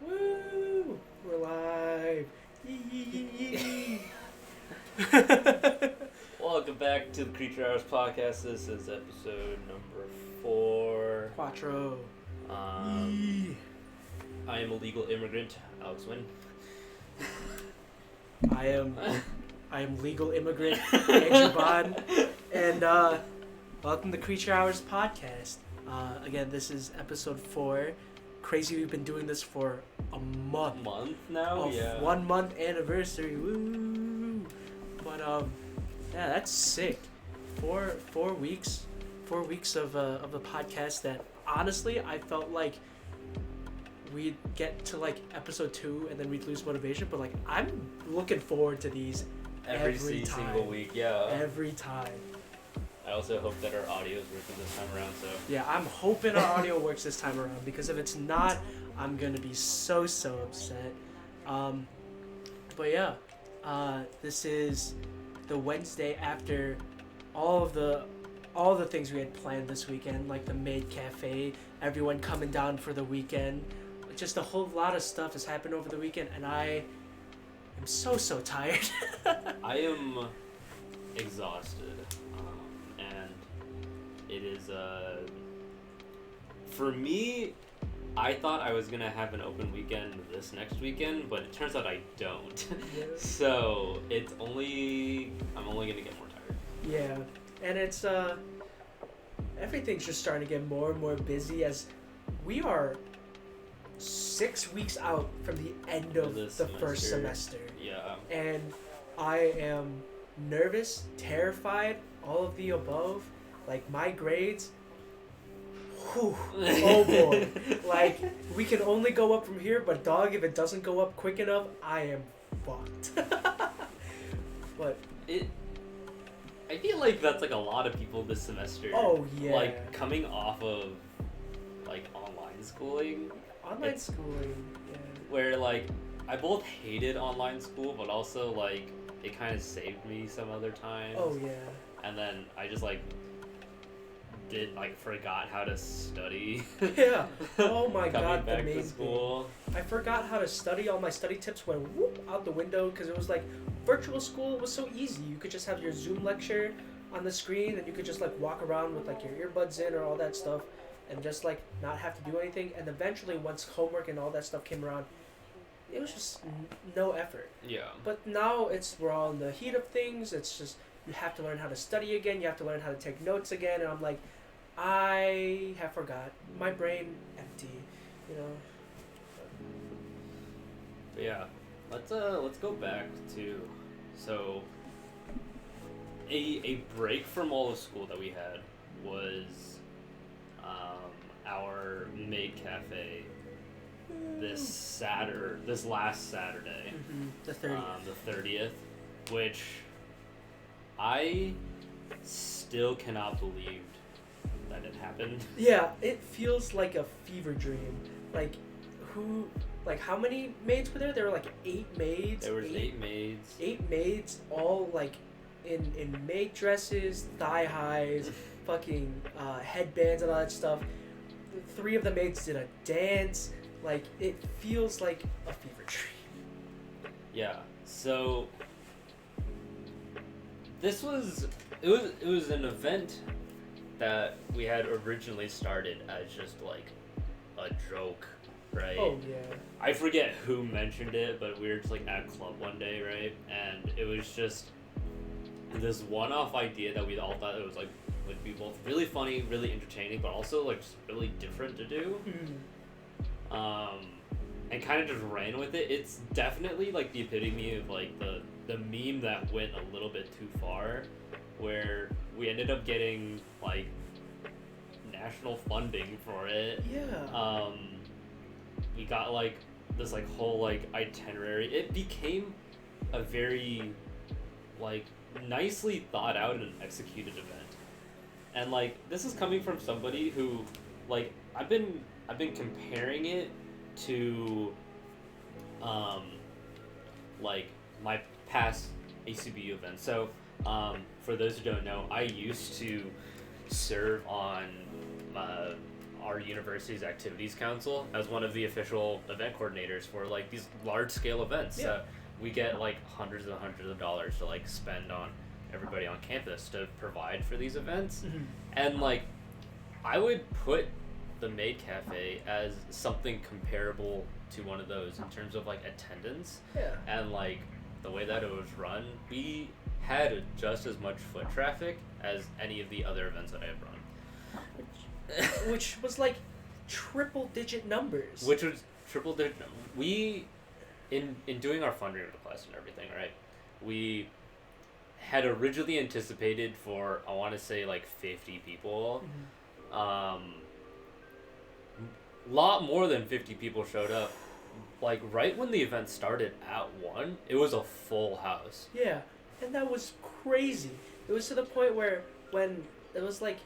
Woo! We're live. Welcome back to the Creature Hours podcast. This is episode number 4. Quattro. I am a legal immigrant, Alex Wynn. I am legal immigrant, Andrew Bond, and welcome to Creature Hours podcast. Again, this is episode 4. Crazy, we've been doing this for a month. Now? Yeah. 1 month anniversary. Woo! But yeah, that's sick. Four weeks of the podcast that honestly I felt like we'd get to like episode 2 and then we'd lose motivation. But like I'm looking forward to these every single week. Yeah. Every time. I also hope that our audio is working this time around. So yeah, I'm hoping our audio works this time around, because if it's not, I'm gonna be so upset. But yeah, this is the Wednesday after all the things we had planned this weekend, like the Maid Cafe, everyone coming down for the weekend. Just a whole lot of stuff has happened over the weekend, and I am so tired. I am exhausted. And it is, for me, I thought I was going to have an open weekend this next weekend, but it turns out I don't. Yeah. So, I'm only going to get more tired. Yeah, and it's, everything's just starting to get more and more busy as we are 6 weeks out from the end of This the first semester. Yeah. And I am nervous, terrified, all of the above. Like, my grades, whew, oh boy. Like, we can only go up from here, but dog, if it doesn't go up quick enough, I am fucked. But I feel like that's like a lot of people this semester. oh yeah, Like coming off of like online schooling. online schooling, yeah. Where like I both hated online school, but also like it kind of saved me some other times. Oh yeah. And then I just like forgot how to study. Yeah. Oh my Coming god, the back main to school. thing. I forgot how to study. All my study tips went whoop out the window because it was like virtual school was so easy. You could just have your Zoom lecture on the screen and you could just like walk around with like your earbuds in or all that stuff and just like not have to do anything. And eventually once homework and all that stuff came around, it was just no effort. Yeah. But now we're all in the heat of things. It's just you have to learn how to study again. You have to learn how to take notes again. And I'm like, I have forgot. My brain empty, you know. But yeah. Let's go back to so a break from all the school that we had was our maid cafe this last Saturday. The 30th. The 30th, which I still cannot believe that it happened. Yeah, it feels like a fever dream. Like how many maids were there? There were like 8 maids. There was 8 maids. 8 maids, all like in maid dresses, thigh highs, fucking headbands and all that stuff. 3 of the maids did a dance. Like, it feels like a fever dream. Yeah. So it was an event that we had originally started as just like a joke, right? Oh yeah. I forget who mentioned it, but we were just like at club one day, right? And it was just this one-off idea that we all thought it was like would be both really funny, really entertaining, but also like just really different to do. And kind of just ran with it. It's definitely like the epitome of like the meme that went a little bit too far, where we ended up getting like national funding for it. Yeah. We got like this like whole like itinerary. It became a very like nicely thought out and executed event. And like this is coming from somebody who like I've been comparing it to like my past ACBU events. So for those who don't know, I used to serve on our university's activities council as one of the official event coordinators for like these large scale events. Yeah. We get like hundreds and hundreds of dollars to like spend on everybody on campus to provide for these events. And like I would put the Maid Cafe as something comparable to one of those in terms of like attendance. Yeah. And like the way that it was run, we had just as much foot traffic as any of the other events that I have run. Which was like triple digit numbers. Which was triple digit. We, in doing our fundraiser request and everything, right? We had originally anticipated for, I want to say like 50 people. Lot more than 50 people showed up. Like right when the event started at 1, it was a full house. Yeah, and that was crazy. It was to the point where when it was like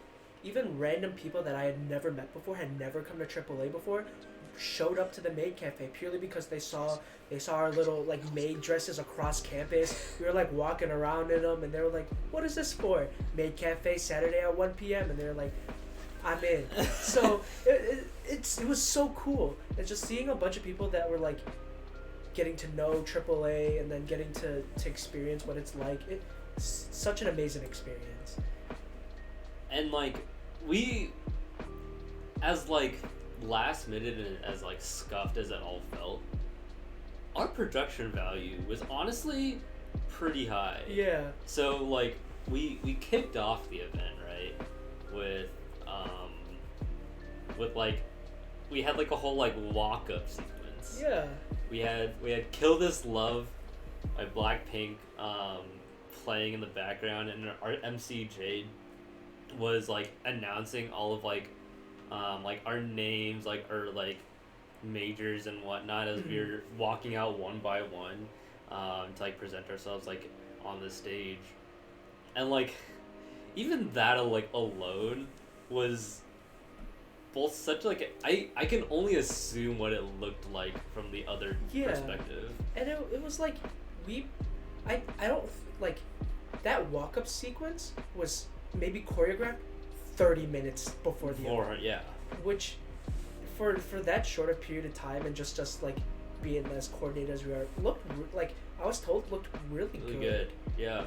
even random people that I had never met before, had never come to AAA before, showed up to the Maid Cafe purely because they saw our little like maid dresses across campus. We were like walking around in them, and they were like, "What is this for?" Maid Cafe Saturday at 1 p.m. and they're like, "I'm in." So it was so cool, and just seeing a bunch of people that were like getting to know AAA and then getting to experience what it's like. It's such an amazing experience. And like we, as like last minute and as like scuffed as it all felt, our production value was honestly pretty high. Yeah. So like we kicked off the event, right, with like we had like a whole like walk up sequence. Yeah. We had Kill This Love by Blackpink playing in the background, and our MC Jade was like announcing all of like our names, like our like majors and whatnot as we were walking out one by one to like present ourselves like on the stage. And like even that like alone was both such like I can only assume what it looked like from the other perspective. And it was like I don't like that walk up sequence was maybe choreographed 30 minutes before the event, yeah. which for that shorter period of time and just like being as coordinated as we are looked like I was told looked really good. Yeah.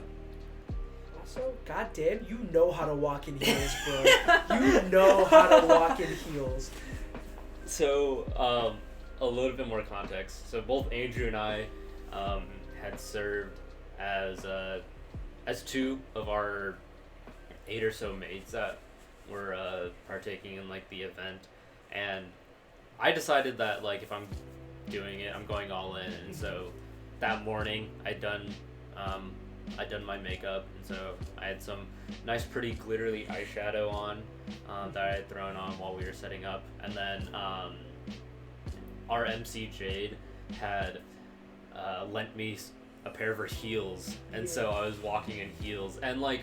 Also, goddamn, you know how to walk in heels, bro. You know how to walk in heels. So, a little bit more context. So both Andrew and I had served as two of our 8 or so maids that were partaking in like the event, and I decided that like if I'm doing it, I'm going all in. And so that morning I'd done my makeup, and so I had some nice pretty glittery eyeshadow on that I had thrown on while we were setting up, and then our MC Jade had lent me a pair of her heels, and so I was walking in heels, and like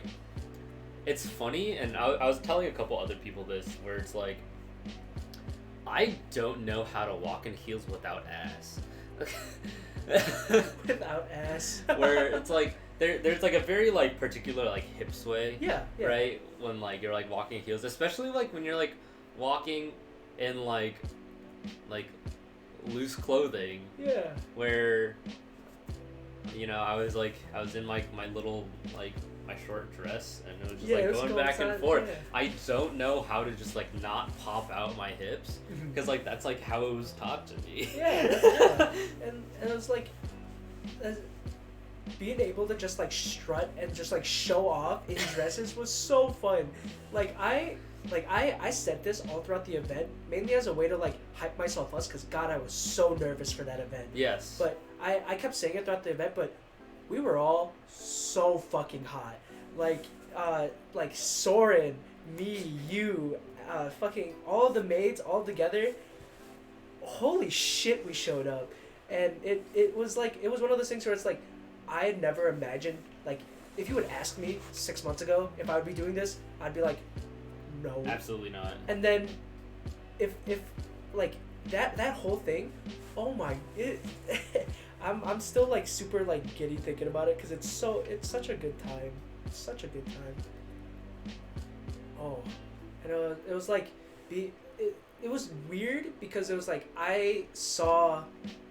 it's funny, and I was telling a couple other people this, where it's like I don't know how to walk in heels without ass. Without ass. Where it's like there's like a very like particular like hip sway. Yeah. Right? When like you're like walking in heels, especially like when you're like walking in like loose clothing. Yeah. Where I was in like my little like my short dress, and it was just like going back and forth. Yeah. I don't know how to just like not pop out my hips, because like that's like how it was taught to me. Yeah. And it was like being able to just like strut and just like show off in dresses was so fun. I said this all throughout the event, mainly as a way to like hype myself up, because God, I was so nervous for that event. Yes. But I kept saying it throughout the event, but we were all so fucking hot. Like Soren, me, you, fucking all the maids all together. Holy shit, we showed up. And it was one of those things where it's like, I had never imagined, like, if you would ask me 6 months ago if I would be doing this, I'd be like, no. Absolutely not. And then if like that whole thing, oh my, I'm still like super like giddy thinking about it, because it's such a good time. It's such a good time. Oh, and it was like it was weird, because it was like I saw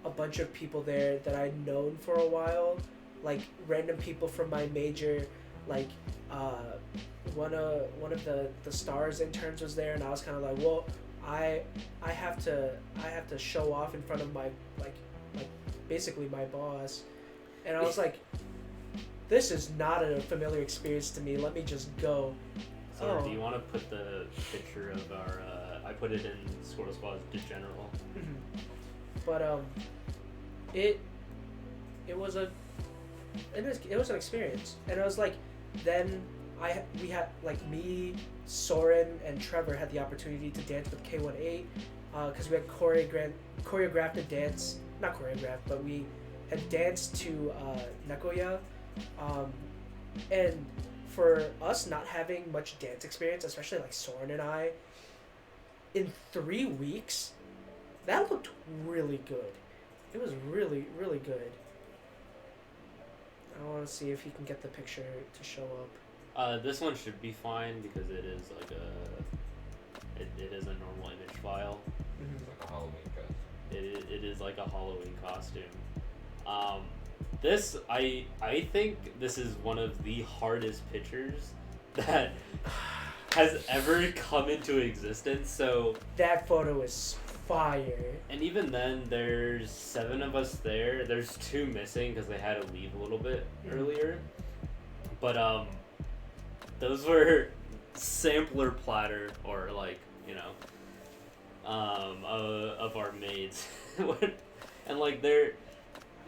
a bunch of people there that I'd known for a while, like random people from my major, like one of the stars interns was there, and I was kind of like, well, I have to show off in front of my like basically my boss, and I was like, this is not a familiar experience to me, let me just go. So do you want to put the picture of our I put it in Squirrel Squad's General. But it was an experience, and it was like, then we had like me, Soren, and Trevor had the opportunity to dance with K18, because we had choreographed a dance, not choreographed, but we had danced to Nekoya, and for us not having much dance experience, especially like Soren and I, in 3 weeks, that looked really good. It was really, really good. I want to see if he can get the picture to show up. This one should be fine, because it is like it is a normal image file. It's like a Halloween costume. It is like a Halloween costume. This I think this is one of the hardest pictures that has ever come into existence. So that photo is fire. And even then, there's 7 of us there. There's 2 missing because they had to leave a little bit earlier. But those were sampler platter, or like of our maids, and like they're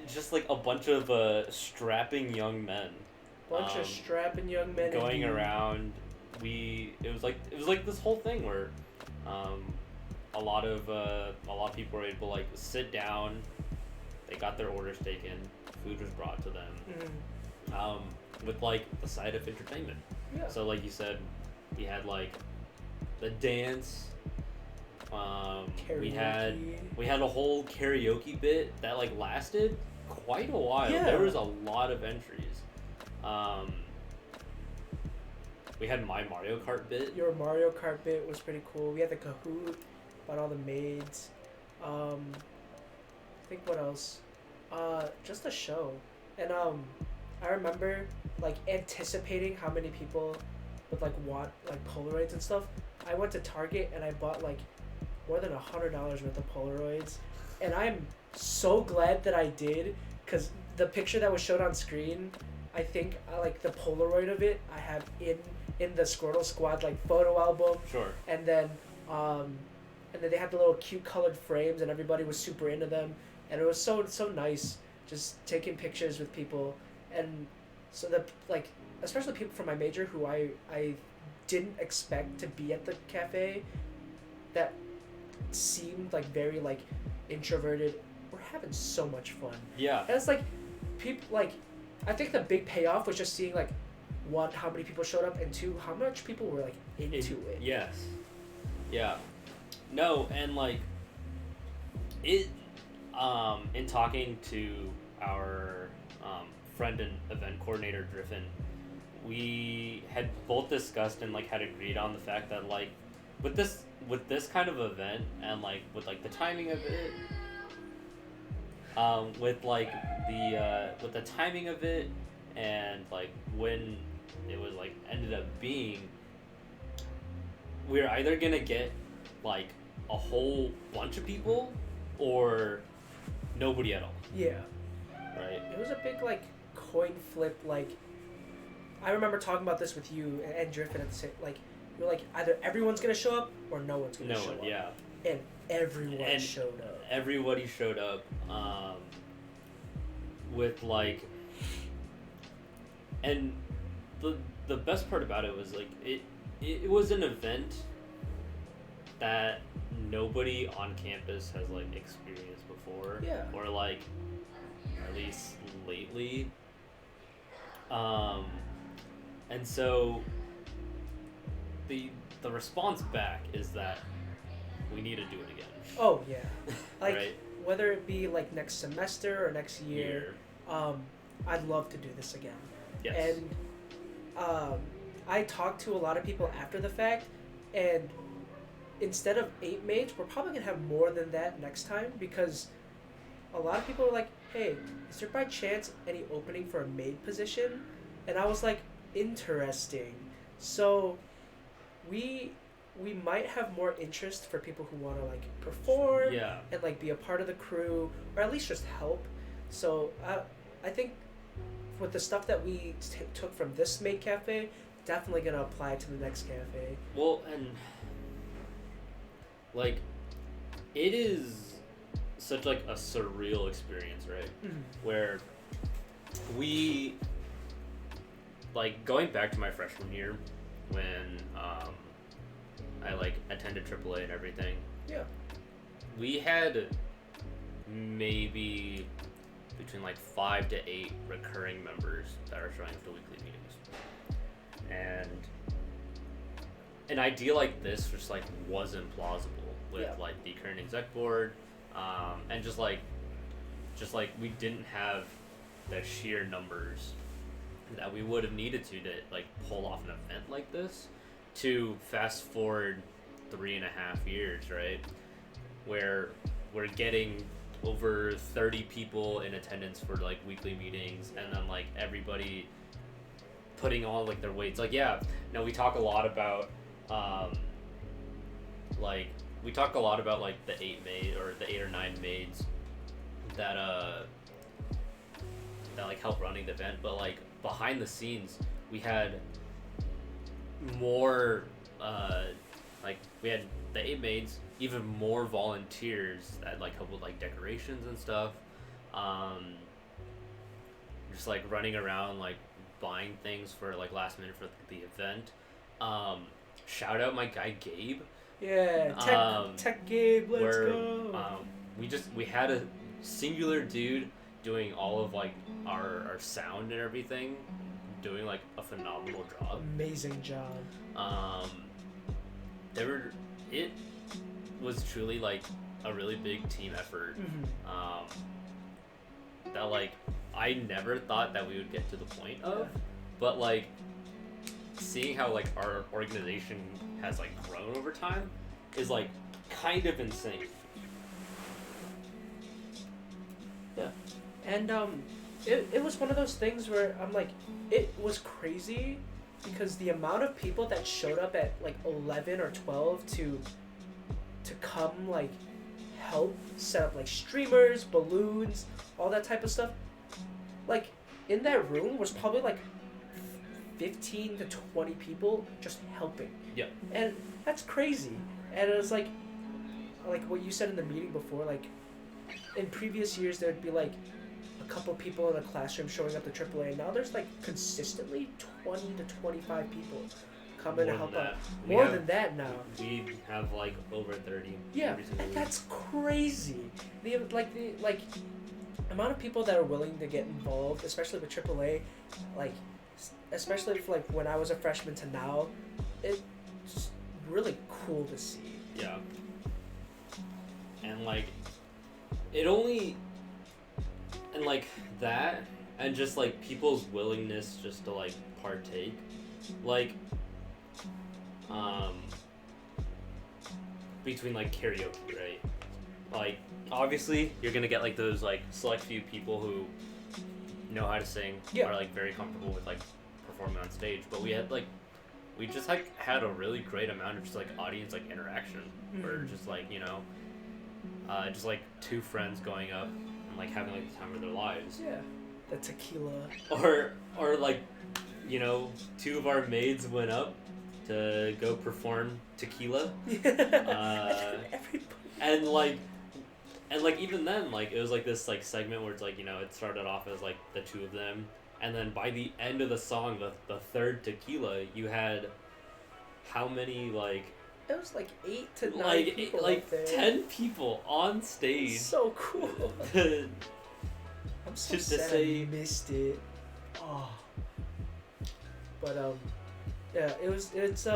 just like a bunch of strapping young men. Bunch of strapping young men going around. It was like this whole thing where a lot of people were able to like sit down. They got their orders taken. Food was brought to them. With like the side of entertainment. Yeah. So like you said, we had like the dance. We had a whole karaoke bit that like lasted quite a while. Yeah. There was a lot of entries. We had my Mario Kart bit. Your Mario Kart bit was pretty cool. We had the Kahoot about all the maids. I think what else? Just a show. And I remember like anticipating how many people would like want like Polaroids and stuff. I went to Target and I bought like more than $100 worth of Polaroids, and I'm so glad that I did, because the picture that was showed on screen, I think like the Polaroid of it I have in the Squirtle Squad like photo album. Sure. And then they had the little cute colored frames and everybody was super into them, and it was so nice just taking pictures with people. And so the like especially people from my major who I didn't expect to be at the cafe, that seemed like very like introverted. We're having so much fun. Yeah. And it's like people like, I think the big payoff was just seeing like, one, how many people showed up, and two, how much people were like into it. Yes. Yeah. No, and like it in talking to our friend and event coordinator Griffin, we had both discussed and like had agreed on the fact that like with this kind of event, and like with like the timing of it, with the timing of it, and like when it was like ended up being, we're either gonna get like a whole bunch of people or nobody at all. Yeah. Right. It was a big like coin flip. Like, I remember talking about this with you and Griffin at the same, like, you're like, either everyone's gonna show up or no one's gonna show up. Yeah. And everyone showed up. Everybody showed up. With like, and the best part about it was like it was an event that nobody on campus has like experienced before. Yeah. Or like at least lately. And so the response back is that we need to do it again. Oh yeah. Like, right? Whether it be like next semester or next year, I'd love to do this again. Yes. And I talked to a lot of people after the fact, and instead of 8 maids, we're probably gonna have more than that next time, because a lot of people were like, hey, is there by chance any opening for a maid position? And I was like, interesting. So we might have more interest for people who want to like perform and like be a part of the crew, or at least just help. So I think with the stuff that we took from this maid cafe, definitely gonna apply to the next cafe. Well, and like it is such like a surreal experience, right? Mm-hmm. Where we, like, going back to my freshman year when I like attended AAA and everything. Yeah. We had maybe between like 5 to 8 recurring members that are showing up to weekly meetings, and an idea like this just like wasn't plausible with like the current exec board, and just like we didn't have the sheer numbers that we would have needed to like pull off an event like this. To fast forward 3.5 years, right, where we're getting over 30 people in attendance for like weekly meetings, and then like everybody putting all like their weights. Like, we talk a lot about like the 8 maid or the 8 or 9 maids that like help running the event, but like behind the scenes we had more like we had the 8 maids, even more volunteers that like help with like decorations and stuff. Just like running around like buying things for like last minute for the event. Shout out my guy Gabe. Yeah, Tech Gabe, let's go. We had a singular dude doing all of like our sound and everything, doing like a phenomenal job. Amazing job. It was truly like a really big team effort. That like I never thought that we would get to the point of, but like seeing how like our organization has like grown over time is like kind of insane. Yeah, and it was one of those things where I'm like, it was crazy because the amount of people that showed up at like 11 or 12 to come like help set up like streamers, balloons, all that type of stuff. Like in that room was probably like 15 to 20 people just helping. Yeah. And that's crazy. And it was like what you said in the meeting before, like in previous years there'd be like a couple people in a classroom showing up to AAA. Now there's like consistently 20 to 25 people coming to help out. More than that now. We have like over 30. Yeah, and that's crazy. The amount of people that are willing to get involved, especially with AAA, like especially for like when I was a freshman to now, it's really cool to see. Yeah. And like it only and like that and just like people's willingness just to like partake, like between like karaoke, right? Like obviously you're gonna get like those like select few people who know how to sing, are like very comfortable with like performing on stage, but we just like had a really great amount of just like audience like interaction, or just like, you know, just like two friends going up and like having like the time of their lives. Yeah, the tequila. Or like, you know, two of our maids went up to go perform tequila. And like even then, like it was like this like segment where it's like, you know, it started off as like the two of them, and then by the end of the song, the third tequila, you had how many like it was like 8 to 9 people like 10 people on stage. It's so cool. I'm so sad I missed it. Oh. But yeah, it's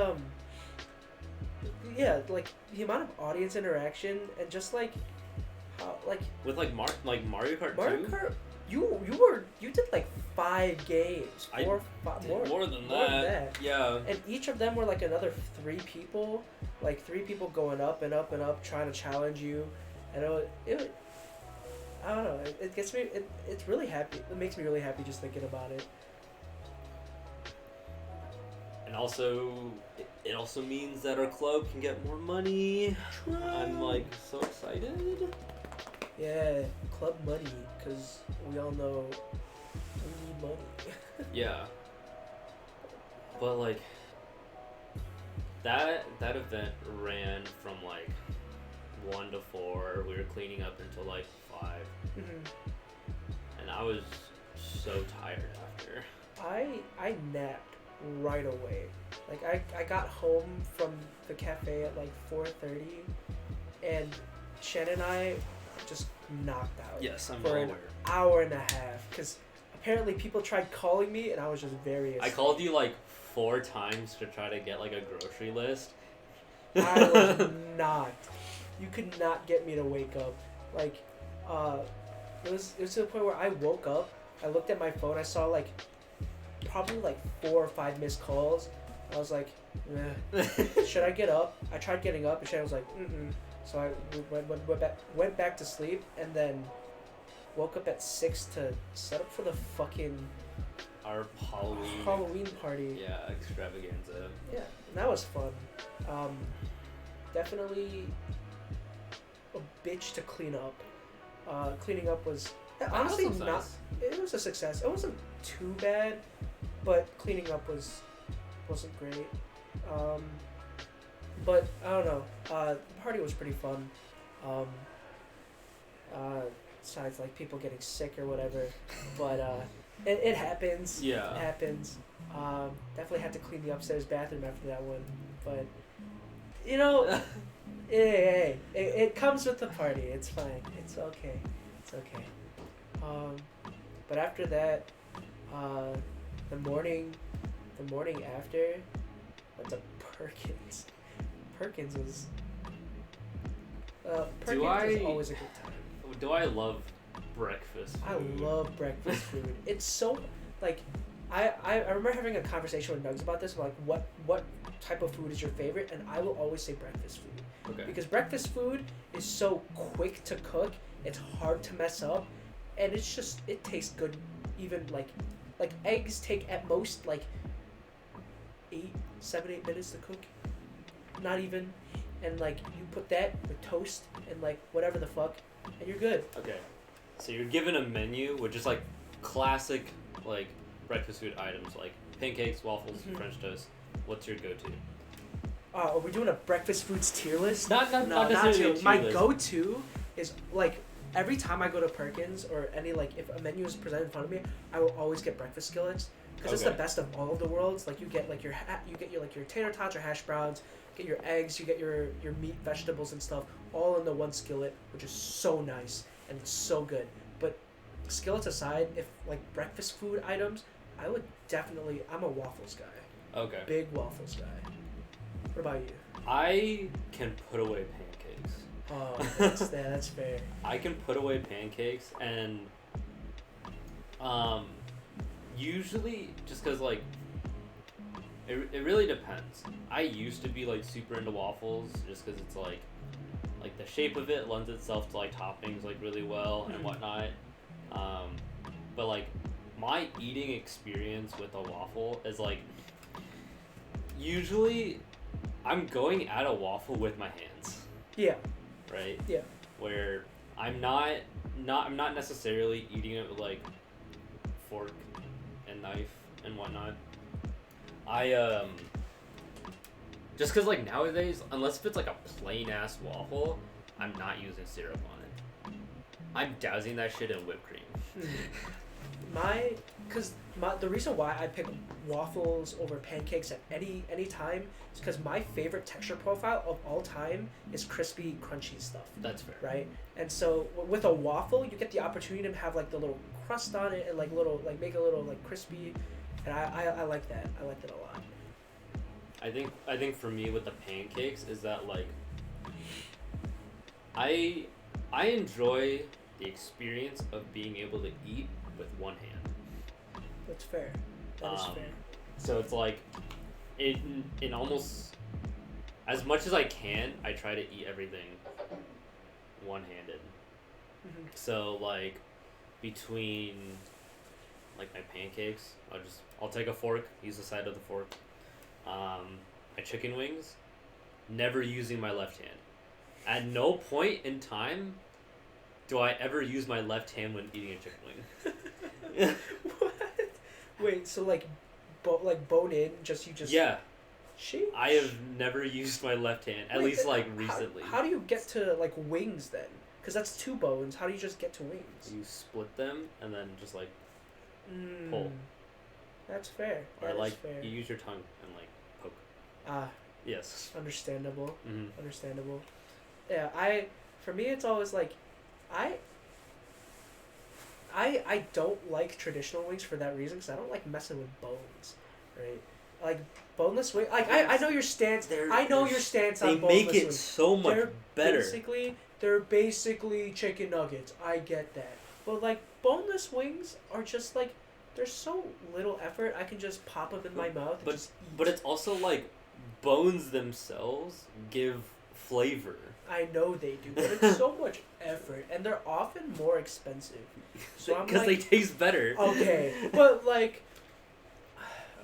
yeah, like the amount of audience interaction and just like how like with like Mario Kart 2? You did like 5 games, more than that. Yeah. And each of them were like another 3 people, like 3 people going up and up and up trying to challenge you, and it I don't know. It gets me. It's really happy. It makes me really happy just thinking about it. And also, it also means that our club can get more money. True. I'm like so excited. Yeah, club money, because we all know we need money. Yeah. But like, that event ran from like 1 to 4. We were cleaning up until like 5. And I was so tired after. I napped right away. Like I got home from the cafe at like 4:30, and Shannon and I just knocked out. Yes, I'm for an hour and a half, because apparently people tried calling me and I was just very I called you like 4 times to try to get like a grocery list. I was not. You could not get me to wake up. Like it was to the point where I woke up, I looked at my phone, I saw like probably like 4 or 5 missed calls. I was like, should I get up? I tried getting up and Shannon was like, So I went back to sleep, and then woke up at 6 to set up for the fucking our Halloween party. Yeah, extravaganza. Yeah, and that was fun. Definitely a bitch to clean up. Cleaning up was honestly not. Nice. It was a success. It wasn't too bad, but cleaning up wasn't great. But I don't know. The party was pretty fun. Um, besides like people getting sick or whatever, but it happens. Yeah. It happens. Definitely had to clean the upstairs bathroom after that one, but you know, it comes with the party. It's fine. It's okay. It's okay. But after that, the morning after, went to Perkins. Perkins was. Perkins is always a good time. Do I love breakfast I food? love breakfast food. It's so like, I remember having a conversation with Nugs about this. Like, what type of food is your favorite? And I will always say breakfast food. Okay. Because breakfast food is so quick to cook, it's hard to mess up, and it tastes good. Even like eggs take at most like 8 minutes to cook, not even, and like you put that with toast and like whatever the fuck, and you're good. Okay. So you're given a menu with just like classic like breakfast food items like pancakes, waffles, Mhm. French toast. What's your go-to? Are we doing a breakfast foods tier list? Not No, necessarily a tier. tier My list. go-to is like every time I go to Perkins or any like if a menu is presented in front of me, I will always get breakfast skillets because it's the Okay. best of all of the worlds. Like you get like your tater tots or hash browns, get your eggs, you get your meat, vegetables and stuff all in the one skillet, which is so nice and it's so good. But skillets aside, if like breakfast food items, I would definitely. I'm a waffles guy, Okay. big waffles guy. What about you? I can put away pancakes. Oh, that's fair. I can put away pancakes and usually just because like it really depends. I used to be like super into waffles just because it's like the shape of it lends itself to like toppings like really well and Mhm. whatnot. But like my eating experience with a waffle is like usually I'm going at a waffle with my hands, Yeah. right? Yeah. Where I'm not necessarily eating it with like fork and knife and whatnot. I just cause like nowadays, unless if it's like a plain ass waffle, I'm not using syrup on it. I'm dousing that shit in whipped cream. The reason why I pick waffles over pancakes at any time is because my favorite texture profile of all time is crispy, crunchy stuff. That's fair. Right, and so with a waffle, you get the opportunity to have like the little crust on it and like make a little like crispy, and I like that. I like that a lot. I think for me with the pancakes is that like I enjoy the experience of being able to eat with one hand. That's fair. That is fair. So it's like in almost as much as I can, I try to eat everything one-handed. Mm-hmm. So like between like my pancakes, I'll take a fork, use the side of the fork. My chicken wings, never using my left hand. At no point in time do I ever use my left hand when eating a chicken wing. What? Wait, so like bone in, you just Yeah, Sheesh. I have never used my left hand, at Wait, least then like recently. How do you get to like wings then? Because that's two bones. How do you just get to wings? You split them and then just like Mm, pull. That's fair. Or That is like fair. you use your tongue and like poke. Ah, Yes. understandable. Mm-hmm. Understandable. Yeah, for me it's always like I don't like traditional wings for that reason because I don't like messing with bones, right? Like boneless wing. Like I know your stance. I know your stance on They boneless make it wings. so much better. They're basically chicken nuggets. I get that, but like boneless wings are just like they're so little effort. I can just pop them in my mouth and just eat. But it's also like bones themselves give flavor. I know they do, but it's so much effort, and they're often more expensive. So I'm Because like, they taste better. okay, but like,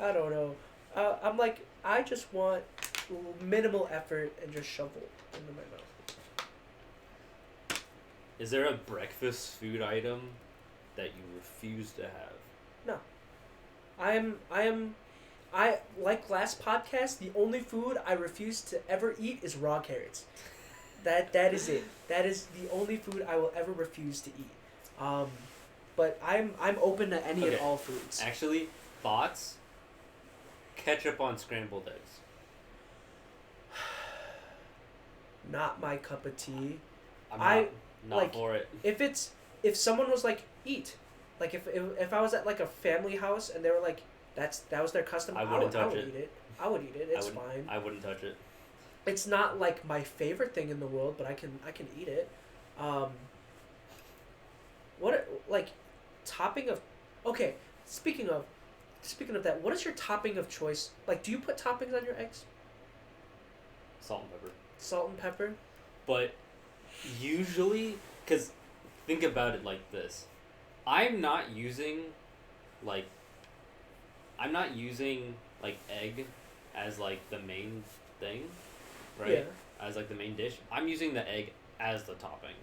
I don't know. I'm like, I just want minimal effort and just shovel into my mouth. Is there a breakfast food item that you refuse to have? I am I like last podcast. The only food I refuse to ever eat is raw carrots. That is it. That is the only food I will ever refuse to eat. But I'm open to any and Okay. all foods. Actually, thoughts? Ketchup on scrambled eggs. Not my cup of tea. I'm I- not like- for it. If someone was like eat, like if I was at like a family house and they were like that was their custom, I wouldn't touch would it. eat it. I would eat it. It's wouldn't- fine. I wouldn't touch it. It's not like my favorite thing in the world, but I can eat it. Like topping of okay, speaking of that, what is your topping of choice? Like, do you put toppings on your eggs? Salt and pepper. Salt and pepper? But usually, because think about it like this. I'm not using like egg as like the main thing, right? Yeah. As like the main dish. I'm using the egg as the topping.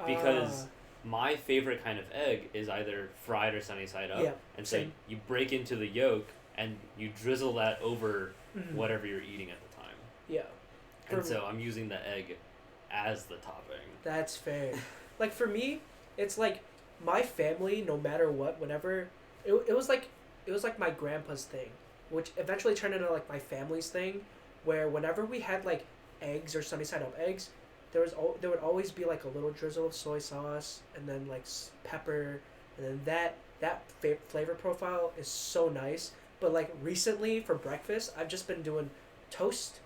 Because my favorite kind of egg is either fried or sunny side up. Yeah, And so same. you break into the yolk and you drizzle that over Mhm. whatever you're eating at the time. Yeah. And For- so I'm using the egg as the topping. That's fair. Like for me, it's like my family, no matter what, whenever it was like my grandpa's thing, which eventually turned into like my family's thing, where whenever we had like eggs or sunny side up eggs, there would always be like a little drizzle of soy sauce and then like pepper, and then that flavor profile is so nice. But like recently for breakfast, I've just been doing toast,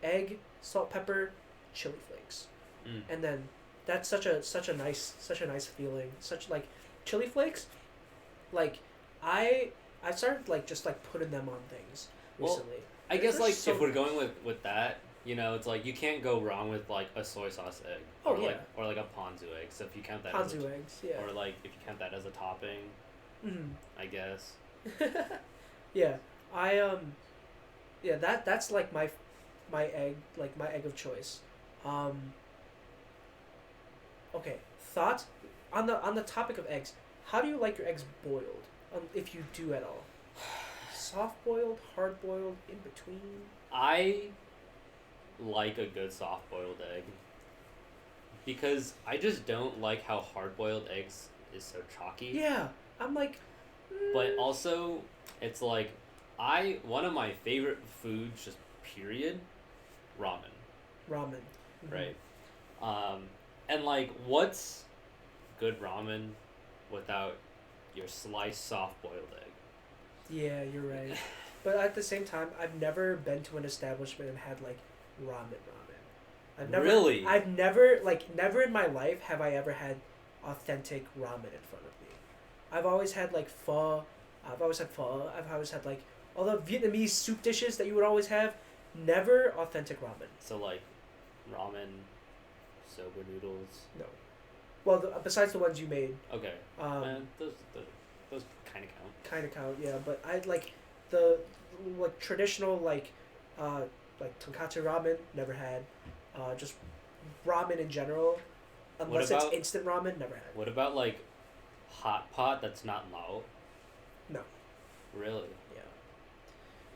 egg, salt, pepper, chili flakes. Mm. And then that's such a nice feeling. Such like chili flakes, like I started like just like putting them on things Well, recently. I guess They're like so if we're nice. going with that, you know, it's like you can't go wrong with like a soy sauce egg. Oh, or yeah. like a ponzu egg. So if you count that Ponzu eggs, yeah. or like if you count that as a topping, Mhm. I guess. Yeah, yeah, that's like my egg, like my egg of choice. Okay, thoughts on the topic of eggs. How do you like your eggs boiled? If you do at all, soft boiled, hard boiled, in between. I like a good soft boiled egg. Because I just don't like how hard boiled eggs is so chalky. Yeah, I'm like. But also it's like one of my favorite foods just period, ramen. Ramen. Mhm. Right? And like, what's good ramen without your sliced soft boiled egg? Yeah, you're right. But at the same time, I've never been to an establishment and had like ramen. I've never. Really? I've never never in my life have I ever had authentic ramen in front of me. I've always had like pho. I've always had pho. I've always had like all the Vietnamese soup dishes that you would always have. Never authentic ramen. So like ramen, soba noodles. No. Well, besides the ones you made. Okay. Those kind of count. Kind of count, yeah. But I like the like traditional like tonkatsu ramen. Never had. Just ramen in general, unless about- it's instant ramen. Never had. What about like hot pot that's not lao? No. Really? Yeah.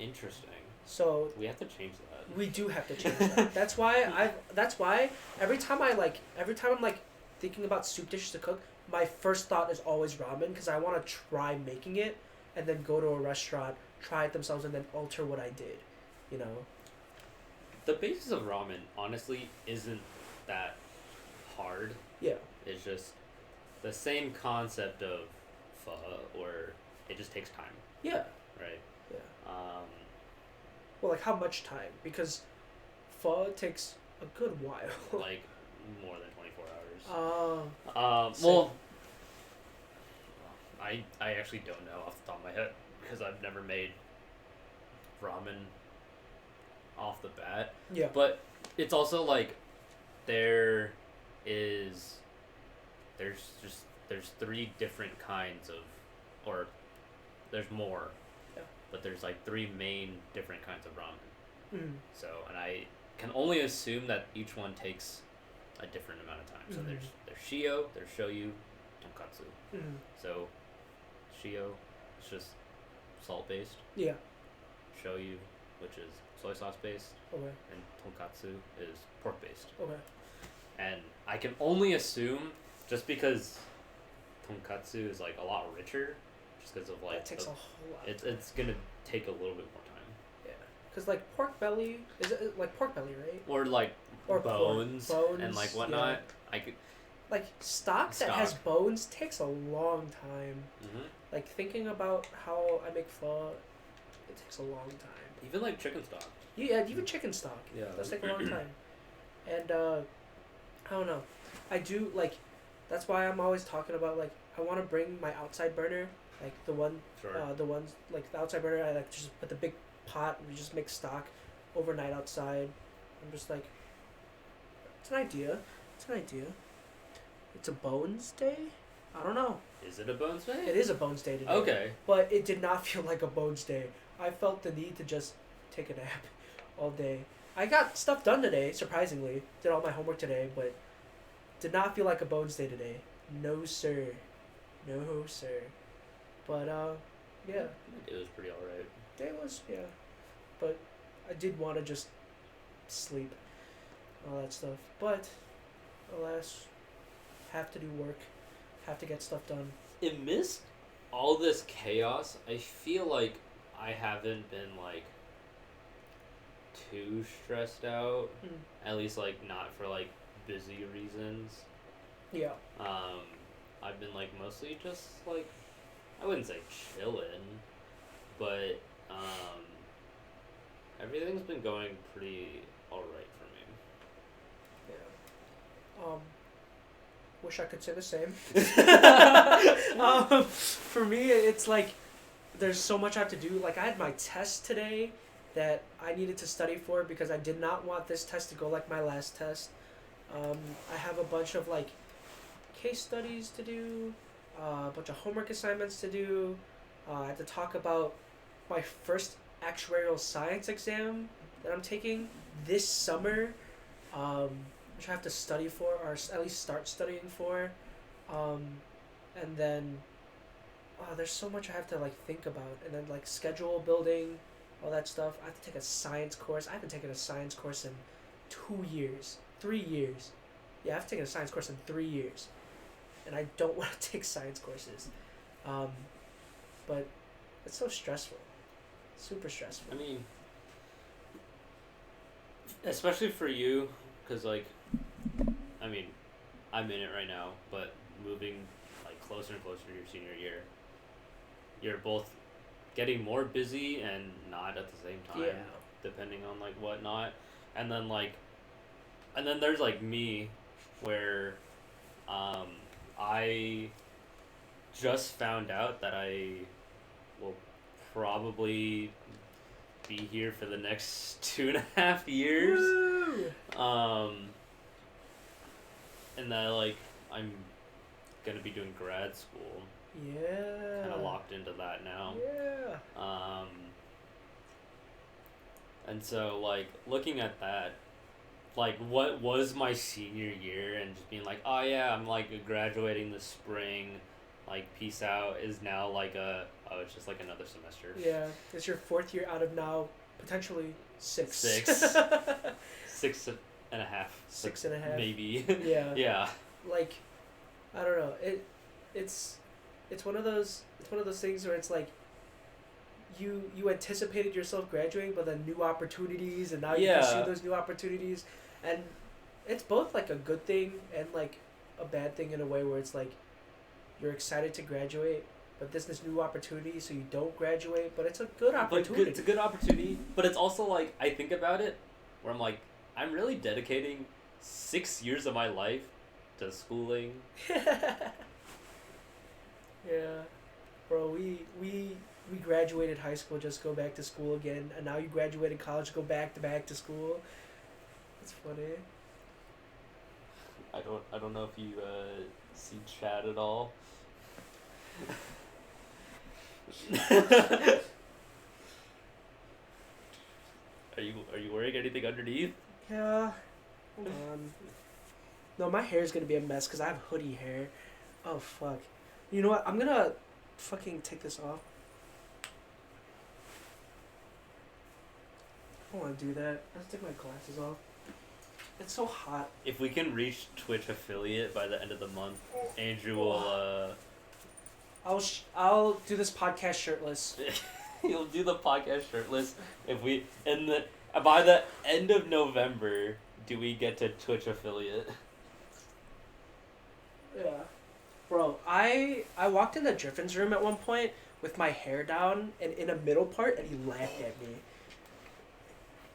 Interesting. So We have to change that. we do have to change that. That's why every time I'm like thinking about soup dishes to cook, my first thought is always ramen because I want to try making it and then go to a restaurant, try it themselves, and then alter what I did. You know. The basis of ramen, honestly, isn't that hard. Yeah. It's just the same concept of pho, where it just takes time, Yeah. right? Yeah. Um, Well, like how much time? Because pho takes a good while. like more than 24 hours. Same. Well, I actually don't know off the top of my head because I've never made ramen off the bat. Yeah. But it's also like there's three different kinds of, or there's more. Yeah. But there's like three main different kinds of ramen. Mm. So, and I can only assume that each one takes a different amount of time. So Mhm. there's shio, there's shoyu, tonkatsu. Mm. So shio, it's just salt based. Yeah. shoyu, which is soy sauce based, Okay. and tonkatsu is pork based. Okay. And I can only assume, just because tonkatsu is like a lot richer, just because of like That takes a whole lot. it's gonna take a little bit more time. Yeah. Because like pork belly is it like pork belly, right? Or like Or bones, bones and like whatnot. I could. Like stock that has bones takes a long time. Mhm. Like thinking about how I make pho, it takes a long time. Even like chicken stock. Yeah, even chicken stock. Yeah. Does take a long time. And I don't know. I do like. That's why I'm always talking about like I want to bring my outside burner, like the one, Sure. the ones like the outside burner. I like just put the big pot and we just make stock overnight outside. I'm just like, it's an idea. It's an idea. It's a Bones Day. I don't know. Is it a bones day? It is a Bones Day today. Okay. But it did not feel like a Bones Day. I felt the need to just take a nap all day. I got stuff done today, surprisingly. Did all my homework today, but did not feel like a Bones Day today. No, sir. No, sir. But, yeah. It was pretty alright. Day was, yeah. But I did want to just sleep. All that stuff. But, alas, have to do work. Have to get stuff done. Amidst all this chaos, I feel like I haven't been like too stressed out. At least like not for like busy reasons. Yeah. I've been like mostly just like, I wouldn't say chilling, but everything's been going pretty alright for me. Yeah. Wish I could say the same. For me, it's like there's so much I have to do. Like I had my test today that I needed to study for because I did not want this test to go like my last test. I have a bunch of like case studies to do, a bunch of homework assignments to do. I had to talk about my first actuarial science exam that I'm taking this summer. Which I have to study for, or at least start studying for, and then, there's so much I have to like think about, and then like schedule building, all that stuff. I have to take a science course. I haven't taken a science course in 3 years. Yeah, I've taken a science course in 3 years, and I don't want to take science courses, but it's so stressful, super stressful. I mean, especially for you, because like, I mean, I'm in it right now, but moving like closer and closer to your senior year, you're both getting more busy and not at the same time, Yeah. depending on like whatnot, and then there's like me, where, I just found out that I will probably be here for the next 2.5 years. Woo! And that like I'm gonna be doing grad school. Yeah. Kind of locked into that now. Yeah. And so like looking at that, like what was my senior year, and just being like, oh yeah, I'm like graduating this spring, like peace out, is now like it's just like another semester. Yeah, it's your 4th year out of now potentially 6. 6.5. 6.5. Maybe. Yeah. Yeah. Like, I don't know. It's one of those things where it's like you anticipated yourself graduating, but then new opportunities, and now you pursue those new opportunities, and it's both like a good thing and like a bad thing in a way where it's like you're excited to graduate, but there's this new opportunity, so you don't graduate, but it's a good opportunity. It's a good opportunity, but it's also like, I think about it, where I'm like, I'm really dedicating 6 years of my life to schooling. Yeah, bro, we graduated high school, just go back to school again, and now you graduated college, go back to school. It's funny. I don't know if you see Chad at all. Are you wearing anything underneath? Yeah. Hold on. No, my hair's gonna be a mess because I have hoodie hair. Oh fuck. You know what? I'm gonna fucking take this off. want to do that. Let's take my glasses off. It's so hot. If we can reach Twitch affiliate by the end of the month, Andrew will. I'll do this podcast shirtless. He'll do the podcast shirtless. If we by the end of November, do we get to Twitch affiliate? Yeah. Bro, I walked into Driffin's room at one point with my hair down and in a middle part, and he laughed at me.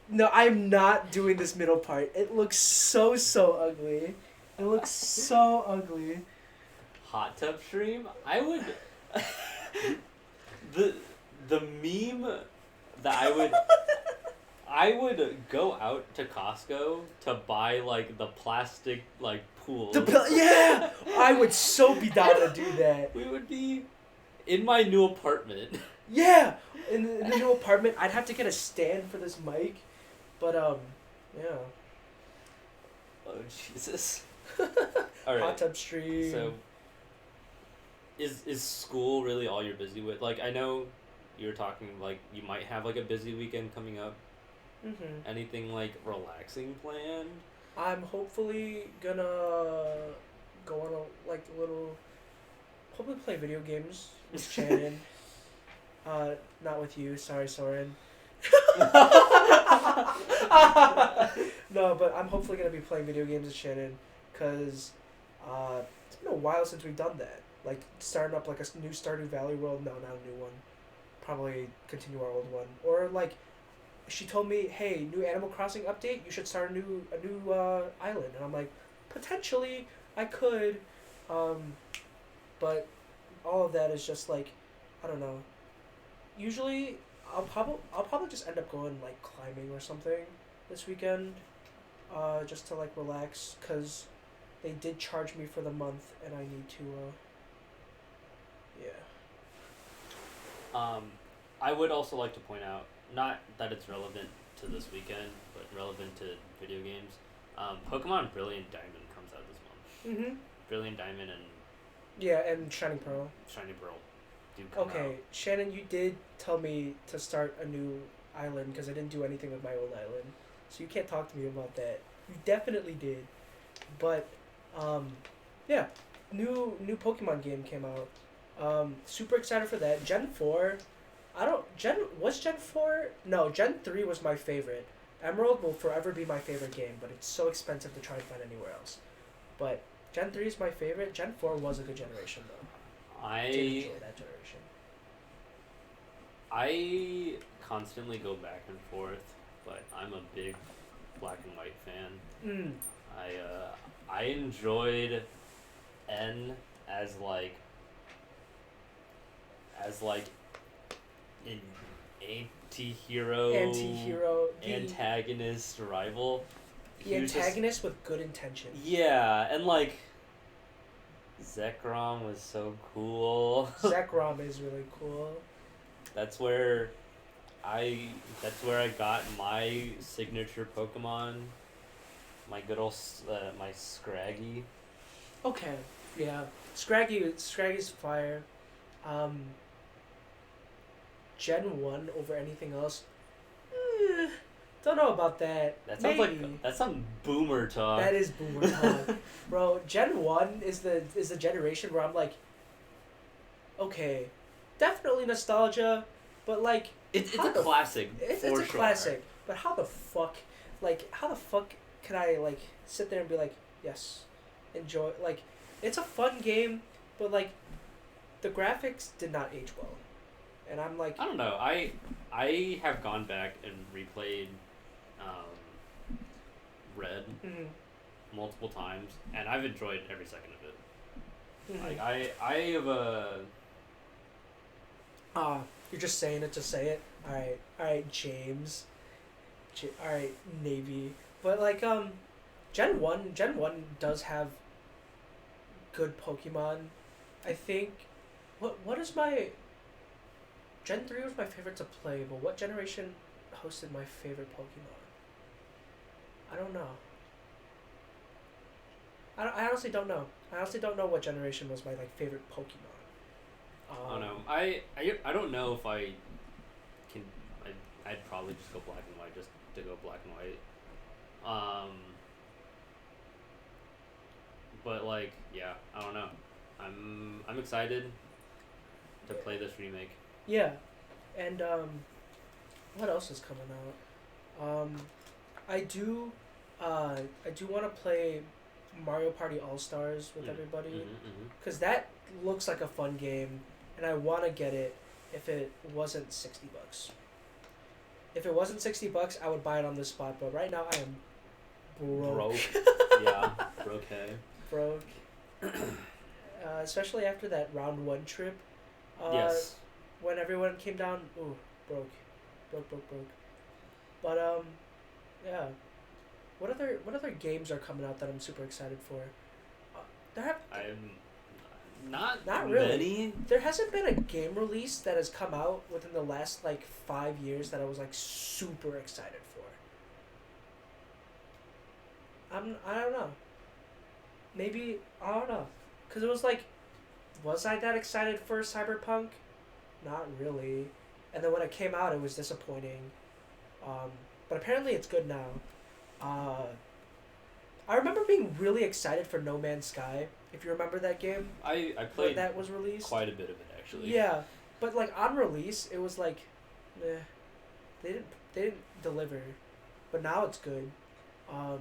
No, I'm not doing this middle part. It looks so ugly. It looks so ugly. Hot tub stream? I would... the meme that I would go out to Costco to buy, like, the plastic, like, pool. Yeah! I would so be down to do that. We would be in my new apartment. Yeah! In the new apartment, I'd have to get a stand for this mic. But, yeah. Oh, Jesus. Alright. Hot tub stream. So, is school really all you're busy with? Like, I know you were talking, like, you might have, like, a busy weekend coming up. Mm-hmm. Anything, like, relaxing planned? I'm hopefully gonna go on a, like, little... Hopefully play video games with Shannon. Not with you. Sorry, Soren. No, but I'm hopefully gonna be playing video games with Shannon, cause it's been a while since we've done that. Like starting up like a new Stardew Valley world. No, not a new one. Probably continue our old one. Or like, she told me, hey, new Animal Crossing update. You should start a new island, and I'm like, potentially I could, but all of that is just like, I don't know. Usually, I'll probably just end up going like climbing or something this weekend, just to like relax, cause they did charge me for the month and I need to. Yeah. I would also like to point out, not that it's relevant to this weekend, but relevant to video games. Pokemon Brilliant Diamond comes out this month. Mhm. Brilliant Diamond and Yeah, and Shining Pearl. Shiny Pearl do come out. Okay, Shannon, you did tell me to start a new island because I didn't do anything with my old island, so you can't talk to me about that. You definitely did, but yeah, new Pokemon game came out. Super excited for that. Gen 4, was Gen 4? No, Gen 3 was my favorite. Emerald will forever be my favorite game, but it's so expensive to try and find anywhere else. But Gen 3 is my favorite. Gen 4 was a good generation though. I did enjoy that generation. I constantly go back and forth, but I'm a big black and white fan. I enjoyed N as like an anti-hero antagonist rival. The antagonist with good intention. Yeah, and like Zekrom was so cool. Zekrom is really cool. That's where I got my signature Pokemon. My good old my Scraggy. Okay, yeah, Scraggy's fire. Gen 1 over anything else. Don't know about that. That sounds Maybe. that's some boomer talk. That is boomer talk. Bro, Gen 1 is the generation where I'm like, okay, definitely nostalgia, but like it's a classic. It's for a sure. classic. But how the fuck can I like sit there and be like, yes, enjoy, like it's a fun game, but like the graphics did not age well. And I'm like, I don't know. I have gone back and replayed Red multiple times, and I've enjoyed every second of it. Like I have a. You're just saying it to say it. All right, James. All right, Navy. But like Gen 1 does have good Pokemon. I think. What is my. Gen 3 was my favorite to play, but what generation hosted my favorite Pokemon? I don't know. I honestly don't know. I honestly don't know what generation was my like favorite Pokemon. I don't know. I don't know if I can. I'd probably just go black and white just to go black and white. But like, yeah, I don't know. I'm excited to play this remake. Yeah, and what else is coming out? I do want to play Mario Party All Stars with everybody, because that looks like a fun game, and I want to get it if it wasn't $60. If it wasn't $60, I would buy it on the spot. But right now, I am broke. Yeah, broke. Broke. Especially after that round 1 trip. Yes. When everyone came down, ooh, broke. But yeah. What other games are coming out that I'm super excited for? I'm not really. many. There hasn't been a game release that has come out within the last 5 years that I was super excited for. I don't know. Maybe I don't know, cause it was was I that excited for Cyberpunk? Not really. And then when it came out, it was disappointing. But apparently it's good now. I remember being really excited for No Man's Sky. If you remember that game, I when played that was released. quite a bit of it actually. Yeah, but on release, it was meh. They didn't deliver, but now it's good. I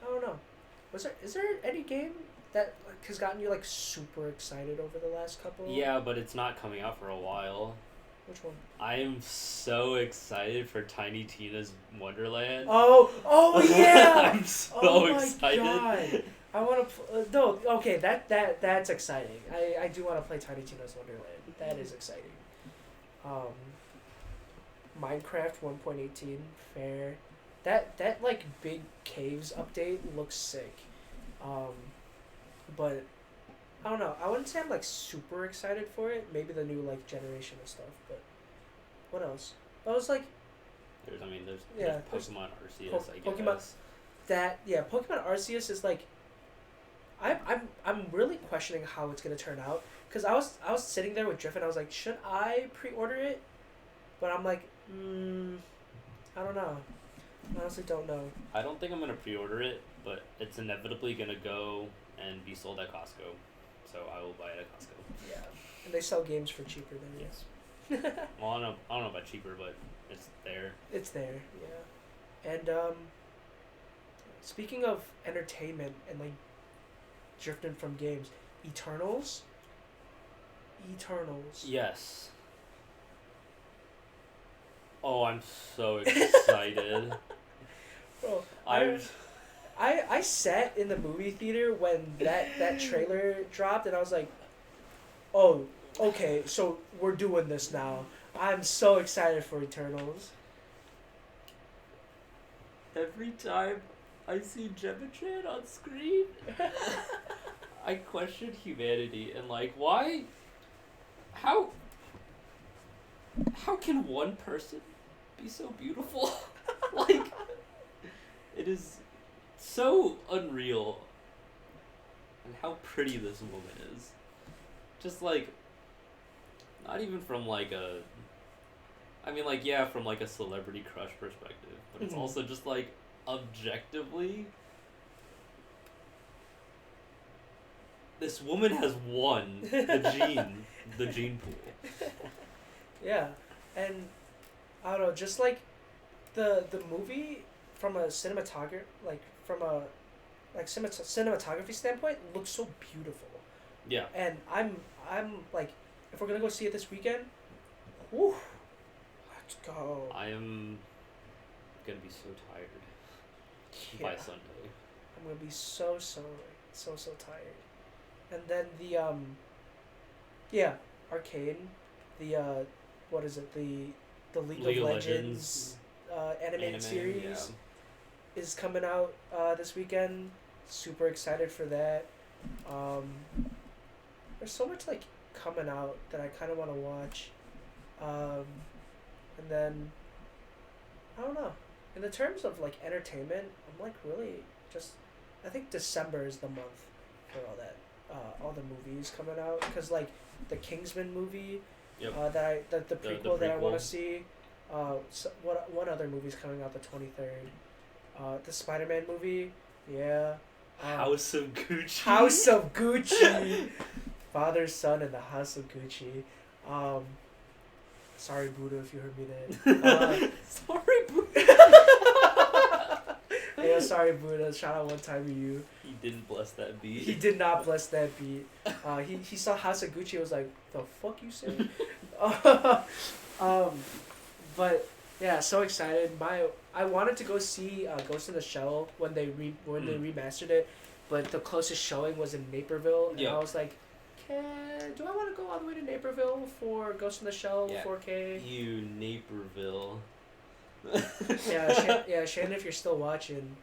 don't know. Is there any game that has gotten you super excited over the last couple? Yeah, but it's not coming out for a while. Which one? I am so excited for Tiny Tina's Wonderland. Oh yeah! I'm so excited. God. I want to. No, okay, that's exciting. I do want to play Tiny Tina's Wonderland. That is exciting. Minecraft 1.18, fair. That big caves update looks sick. But I don't know. I wouldn't say I'm super excited for it. Maybe the new generation of stuff. But what else? I was There's yeah, Pokemon Arceus, I guess. Pokemon Pokemon Arceus is I'm really questioning how it's gonna turn out, because I was sitting there with Drift and I was like, should I pre-order it? But I'm I don't know. I honestly don't know. I don't think I'm gonna pre-order it, but it's inevitably gonna go and be sold at Costco, so I will buy it at Costco. Yeah, and they sell games for cheaper than Yes. Well, I don't know about cheaper, but it's there. It's there, yeah. And speaking of entertainment and drifting from games, Eternals. Yes. Oh, I'm so excited. Bro, I sat in the movie theater when that trailer dropped, and I was like, oh, okay, so we're doing this now. I'm so excited for Eternals. Every time I see Gematran on screen, I question humanity and why? How can one person be so beautiful? It is so unreal. And how pretty this woman is. Just not even from from a celebrity crush perspective, but it's also just objectively, this woman has won the gene pool. Yeah, and I don't know, just the movie from a cinematography standpoint looks so beautiful. Yeah. And I'm if we're gonna go see it this weekend, whew, let's go. I am gonna be so tired by Sunday. I'm gonna be so tired. And then the Arcane, the what is it, the League of Legends animated series is coming out this weekend. Super excited for that. There's so much coming out that I kind of want to watch. And then I don't know. In the terms of entertainment, I'm really just, I think December is the month for all that, all the movies coming out, because the Kingsman movie, Yep. the prequel that I want to see, So what other movie's coming out the 23rd? The Spider-Man movie. Yeah. House of Gucci. House of Gucci. Father, Son, and the House of Gucci. Sorry, Buddha, if you heard me there. Sorry, Buddha. Yeah, sorry, Buddha. Shout out one time to you. He didn't bless that beat. He did not bless that beat. He saw House of Gucci. Was like, the fuck you say? But yeah, so excited. I wanted to go see Ghost in the Shell when they remastered it, but the closest showing was in Naperville, and I was like, do I want to go all the way to Naperville for Ghost in the Shell 4K? You Naperville. Yeah, Shannon, if you're still watching.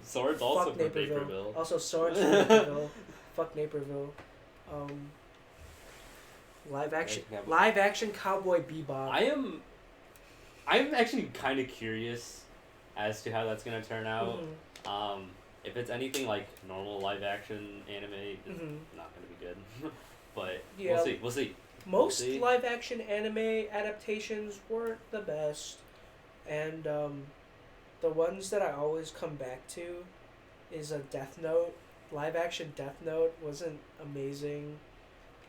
Sword's also from Naperville. Also, Sword's from Naperville. Fuck Naperville. Live action Cowboy Bebop. I'm actually kind of curious as to how that's gonna turn out. Mm-hmm. If it's anything like normal live action anime, it's not gonna be good. But we'll see. Most live action anime adaptations weren't the best, and the ones that I always come back to is a Death Note. Live action Death Note wasn't amazing.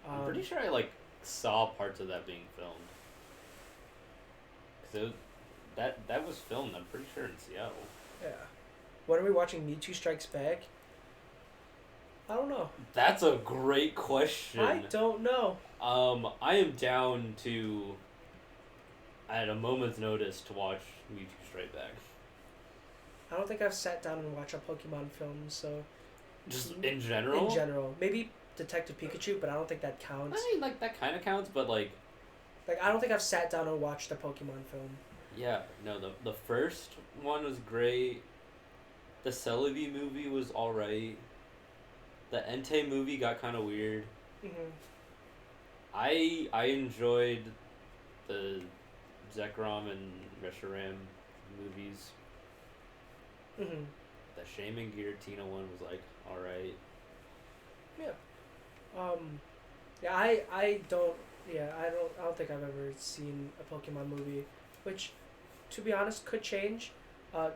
I'm pretty sure I saw parts of that being filmed. Cause that was filmed, I'm pretty sure, in Seattle. Yeah. When are we watching Me Too Strikes Back? I don't know. That's a great question. I don't know. I am down to, at a moment's notice, to watch Me Too Strike Back. I don't think I've sat down and watched a Pokemon film, so... Just in general? In general. Maybe Detective Pikachu, but I don't think that counts. I mean, that kind of counts, but I don't think I've sat down and watched a Pokemon film. Yeah, no, the first one was great. The Celebi movie was alright. The Entei movie got kind of weird. Mm-hmm. I enjoyed the Zekrom and Reshiram movies. Mm-hmm. The Shaman Giratina one was alright. Yeah. I don't think I've ever seen a Pokemon movie, which, to be honest, could change.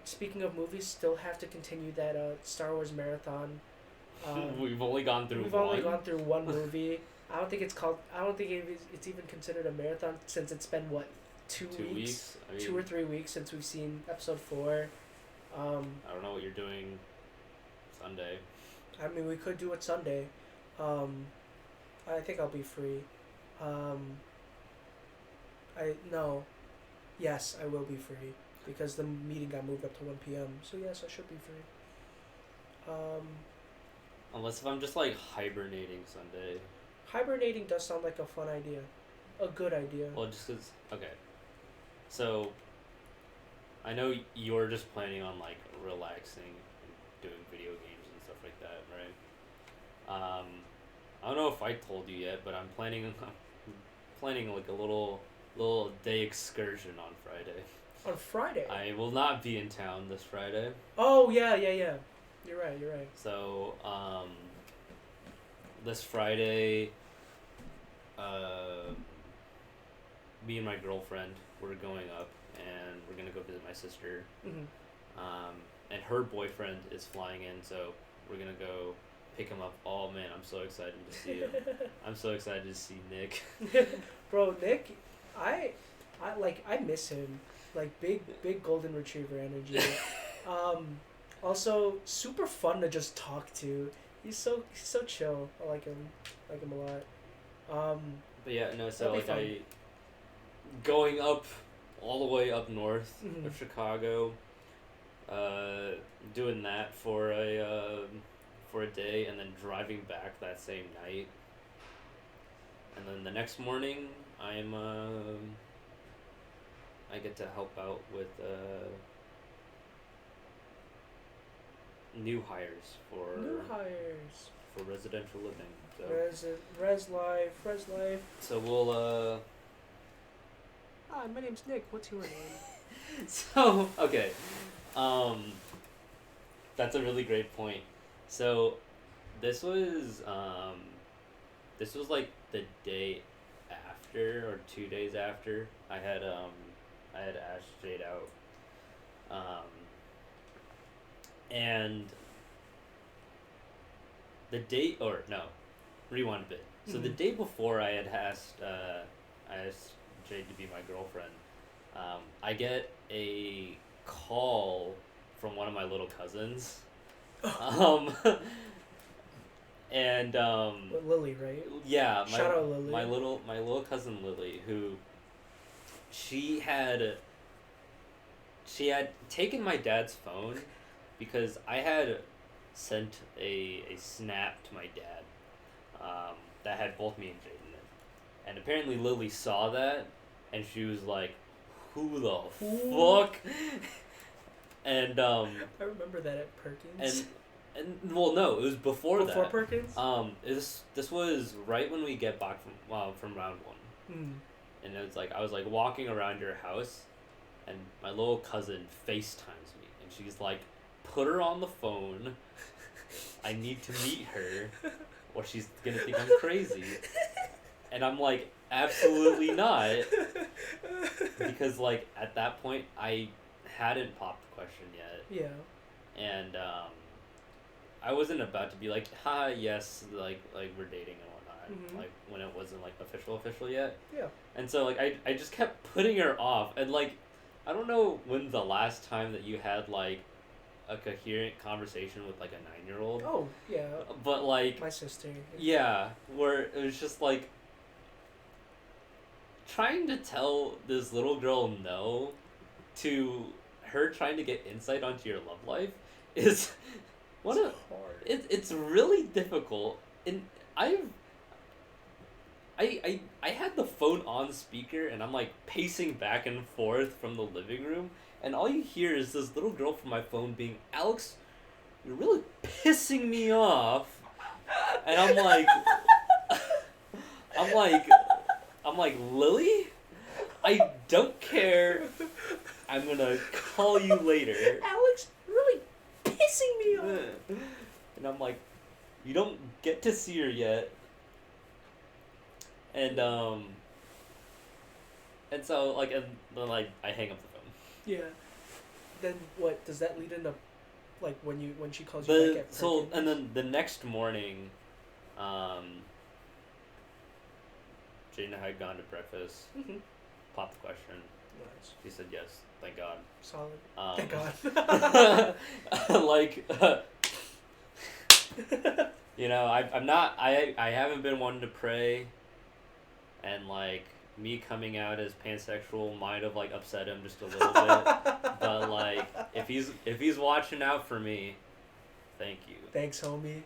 Speaking of movies, still have to continue that Star Wars marathon. We've only gone through one movie. I don't think it's even considered a marathon since it's been what, 2 weeks? I mean, 2 or 3 weeks since we've seen episode 4. I don't know what you're doing Sunday. I mean, we could do it Sunday. I think I'll be free. Yes, I will be free because the meeting got moved up to 1 p.m. So yes, I should be free. Unless if I'm just hibernating Sunday. Hibernating does sound like a fun idea. A good idea. Well, just 'cause, okay. So, I know you're just planning on relaxing and doing video games and stuff like that, right? I don't know if I told you yet, but I'm planning a little day excursion on Friday. On Friday? I will not be in town this Friday. Oh, yeah. You're right. So, this Friday, me and my girlfriend, we're going up, and we're going to go visit my sister. Mm-hmm. And her boyfriend is flying in, so we're going to go pick him up. Oh, man, I'm so excited to see him. I'm so excited to see Nick. Bro, Nick, I miss him. Big golden retriever energy. Also super fun to just talk to. He's so chill. I like him a lot. But yeah, no, so going up all the way up north of Chicago, doing that for a day, and then driving back that same night. And then the next morning, I get to help out with new hires for residential living. So Res life. So we'll Hi, my name's Nick. What's your name? So okay, that's a really great point. So this was the day after or 2 days after I had I had asked Jade out, and the day or no, rewind a bit. So the day before I had asked Jade to be my girlfriend, I get a call from one of my little cousins. And Lily, right? yeah, Shout out Lily. my little cousin Lily, who she had taken my dad's phone because I had sent a snap to my dad that had both me and Jade in it, and apparently Lily saw that and she was like, "Who the fuck?" And I remember that at Perkins. And well, no, it was before that. Before Perkins? This was right when we get back from round one. And it was like I was like walking around your house, and my little cousin FaceTimes me, and she's like, "Put her on the phone. I need to meet her, or she's gonna think I'm crazy." And I'm like, absolutely not, because like at that point I hadn't popped the question yet. Yeah. And I wasn't about to be like, "Ha, yes, like we're dating and whatnot," like when it wasn't like official yet. Yeah. And so like I just kept putting her off, and like I don't know when the last time that you had like a coherent conversation with like a 9-year-old. Oh yeah. But like my sister. Yeah, where it was just like trying to tell this little girl no to her trying to get insight onto your love life is hard. It's really difficult, and I had the phone on speaker, and I'm like pacing back and forth from the living room, and all you hear is this little girl from my phone being, "Alex, you're really pissing me off," and I'm like, "Lily, I don't care. I'm gonna call you later." Alex, really pissing me off. And I'm like, "You don't get to see her yet." And so like, and then like I hang up the phone. Yeah. Then what does that lead into, like when she calls you back at So Perkins? and then the next morning, Jane had gone to breakfast. Popped the question. Nice. She said yes. Thank God. Solid. Thank God. Like, you know, I'm not. I haven't been one to pray, and like me coming out as pansexual might have like upset him just a little bit. But like, if he's watching out for me, thank you. Thanks, homie.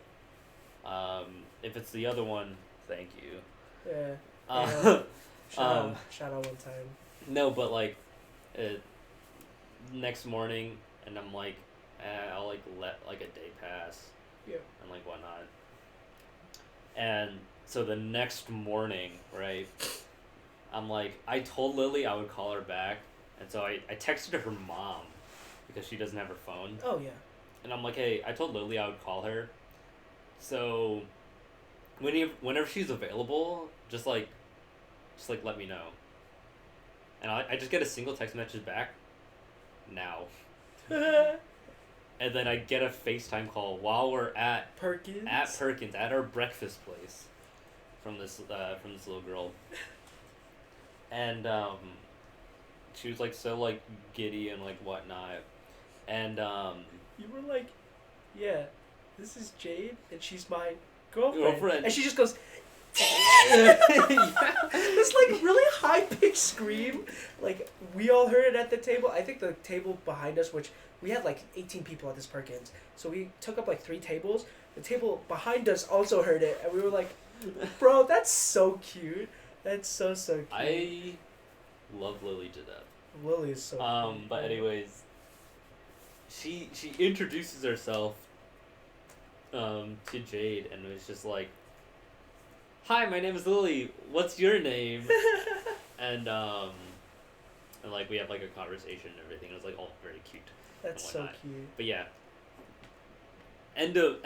If it's the other one, thank you. Yeah. Shout out one time. No, but like, next morning, and I'm like, I'll like let like a day pass. Yeah. And like whatnot. And so the next morning, right, I'm like, I told Lily I would call her back, and so I texted her mom because she doesn't have her phone. Oh yeah. And I'm like, hey, I told Lily I would call her, so whenever she's available, just let me know. And I just get a single text message back, now. And then I get a FaceTime call while we're at Perkins, at our breakfast place, from this little girl. And she was like so like giddy and like whatnot, and you were like, yeah, this is Jade and she's my girlfriend. And she just goes this like really high pitched scream, like we all heard it at the table. I think the table behind us, which we had like 18 people at this Perkins, so we took up like 3 tables. The table behind us also heard it, and we were like, bro, that's so cute. That's so cute. I love Lily to death. Lily is so cute. But anyways, she introduces herself to Jade, and was just like, "Hi, my name is Lily. What's your name?" and like we have like a conversation and everything. It was like all very cute. That's so cute. But yeah. End of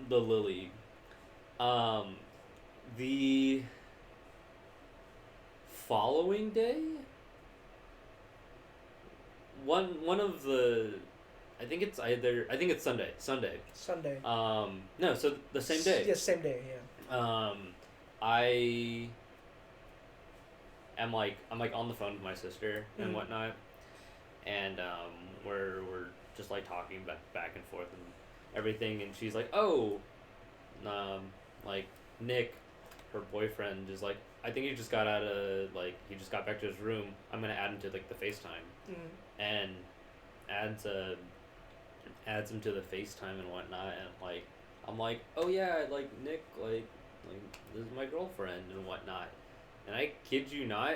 the Lily. The following day, one of the, I think it's Sunday. Sunday. No, so the same day. Yeah, same day. Yeah. I am I'm on the phone with my sister and whatnot, and we're just like talking back and forth and everything, and she's like, oh, like Nick, her boyfriend, is like, I think he just got he just got back to his room. I'm gonna add him to like the FaceTime, and adds him to the FaceTime and whatnot, and like I'm like, oh yeah, like Nick, like this is my girlfriend and whatnot, and I kid you not,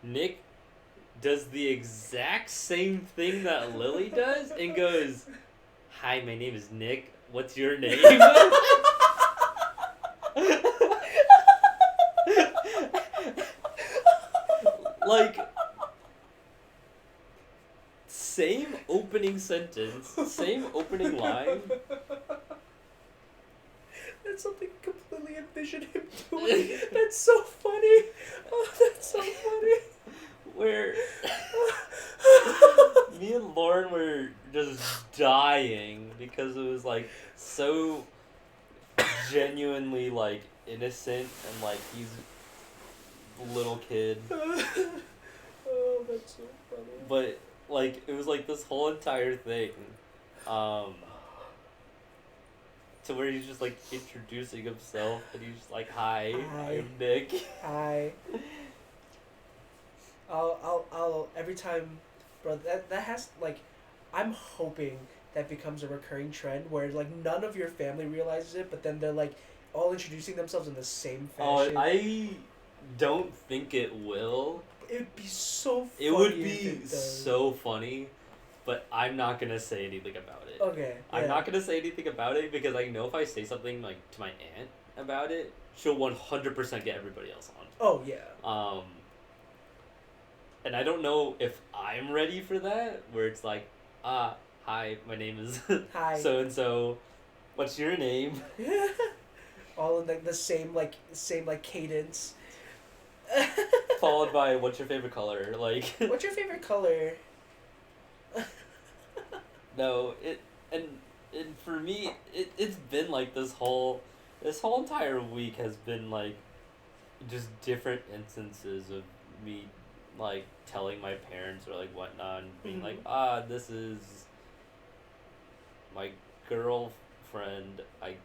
Nick does the exact same thing that Lily does and goes, hi, my name is Nick. What's your name? Like, same opening sentence, same opening line. That's something I completely envisioned him doing. That's so funny. Oh, that's so funny. Where me and Lauren were just dying because it was like so genuinely like innocent and like he's a little kid. Oh, that's so funny. But like it was like this whole entire thing, to where he's just like introducing himself and he's just like, hi. I'm Nick. Hi. I'll every time, bro, that has like, I'm hoping that becomes a recurring trend where like none of your family realizes it, but then they're like all introducing themselves in the same fashion. Oh, I don't think it will. It'd be so funny. It would be so funny, but I'm not gonna say anything about it. Okay. Yeah. I'm not gonna say anything about it because I know if I say something like to my aunt about it, she'll 100% get everybody else on. Oh yeah. And I don't know if I'm ready for that, where it's like, hi, my name is Hi. so and so. What's your name? All in like the same cadence. Followed by what's your favorite color? Like What's your favorite color? No, and for me it's been like this whole entire week has been like just different instances of me like telling my parents or like whatnot and being like, this is my girlfriend, I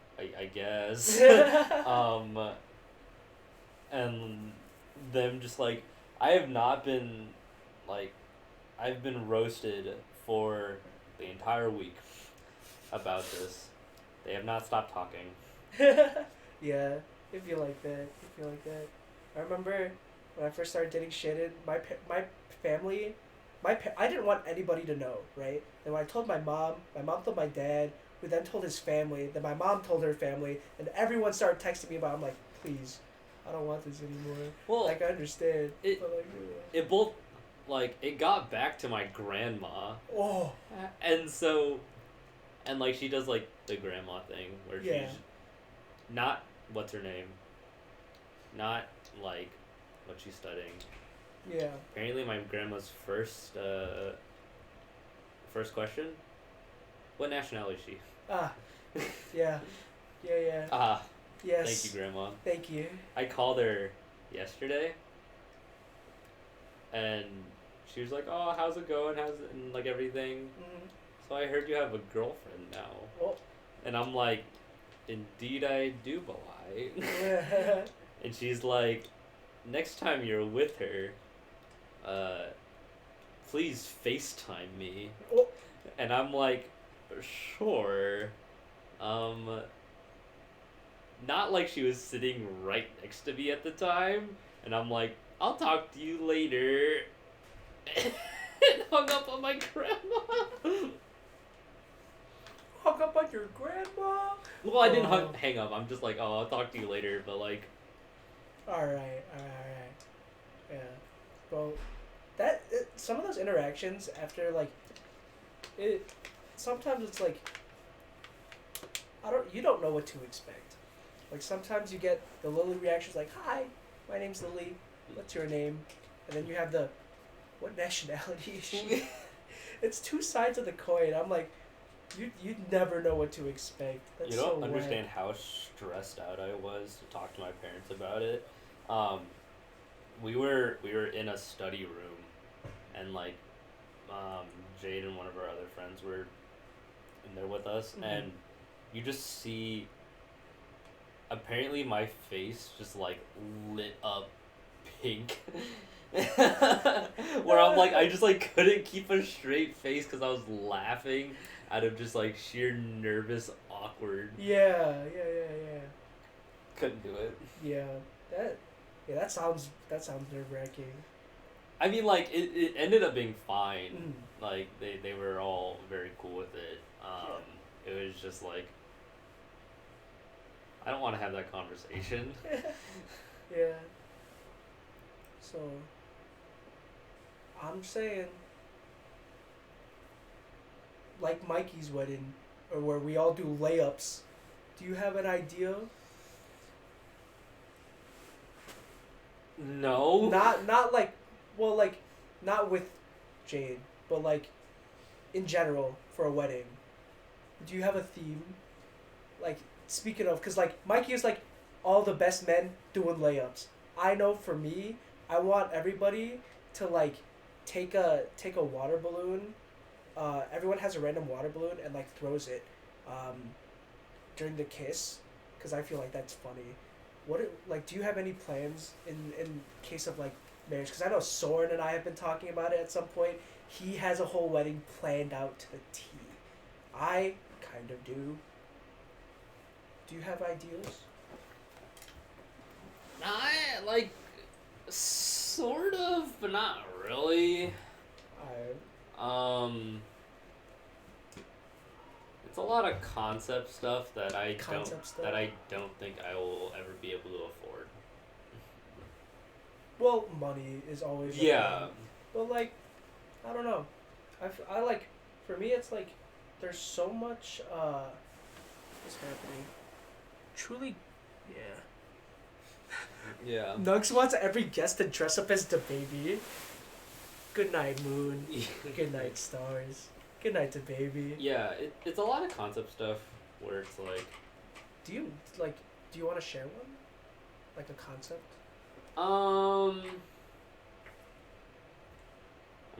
guess. And them just like, I've been roasted for the entire week about this. They have not stopped talking. Yeah, if you like that. I remember when I first started dating Shannon, my family, I didn't want anybody to know, right? And when I told my mom told my dad, who then told his family, then my mom told her family, and everyone started texting me about it. I'm like, please, I don't want this anymore. Well, like, I understand. It both, like, it got back to my grandma. Oh. And so, and like, she does, like, the grandma thing, where she's not, what's her name? Not, like, what she's studying. Yeah. Apparently my grandma's first question, what nationality is she? Yeah. Yes. Thank you, Grandma. Thank you. I called her yesterday, and she was like, "Oh, how's it going? And like everything?" Mm-hmm. So I heard you have a girlfriend now. Oh. And I'm like, "Indeed, I do, boy." And she's like, "Next time you're with her, please FaceTime me." Oh. And I'm like, "Sure." Not like she was sitting right next to me at the time, and I'm like, I'll talk to you later. And hung up on my grandma. Hung up on your grandma? Well, I didn't hang up. I'm just like, oh, I'll talk to you later, but like. Alright. Yeah. Well, some of those interactions after, like, sometimes it's like, you don't know what to expect. Like, sometimes you get the Lily reactions like, hi, my name's Lily, what's your name? And then you have the, what nationality is she? it's two sides of the coin. I'm like, you never know what to expect. That's You don't so understand whack. how stressed out I was to talk to my parents about it. We were in a study room, and like, Jade and one of our other friends were in there with us, Mhm. and you just see. Apparently, my face just like lit up pink. Where I'm like, I just like couldn't keep a straight face because I was laughing out of just like sheer nervous awkward. Yeah. Couldn't do it. Yeah, that that sounds nerve wracking. I mean, like it ended up being fine. Mm. Like they were all very cool with it. It was just like I don't want to have that conversation. Yeah. So I'm saying, like Mikey's wedding, or where we all do layups. Do you have an idea? No. Not like, well, like, not with Jade, but like, in general for a wedding. Do you have a theme? Like, speaking of, cause like Mikey is like all the best men doing layups. I know for me, I want everybody to like take a water balloon. Everyone has a random water balloon and like throws it, um, during the kiss, cause I feel like that's funny. Like, do you have any plans in case of like marriage? Cause I know Soren and I have been talking about it at some point. He has a whole wedding planned out to the T. I kind of do. Do you have ideas? I like sort of, but not really. I It's a lot of concept stuff that Concept stuff? that I don't think I will ever be able to afford. Well, money is always a Yeah. thing. But like, I don't know. I like, for me it's like there's so much what's happening. Truly, yeah. Yeah. Nugs wants every guest to dress up as the baby. Good night, moon. Good night, stars. Good night, the baby. Yeah, it's a lot of concept stuff where it's like, Do you like? Do you want to share one? Like a concept? I'm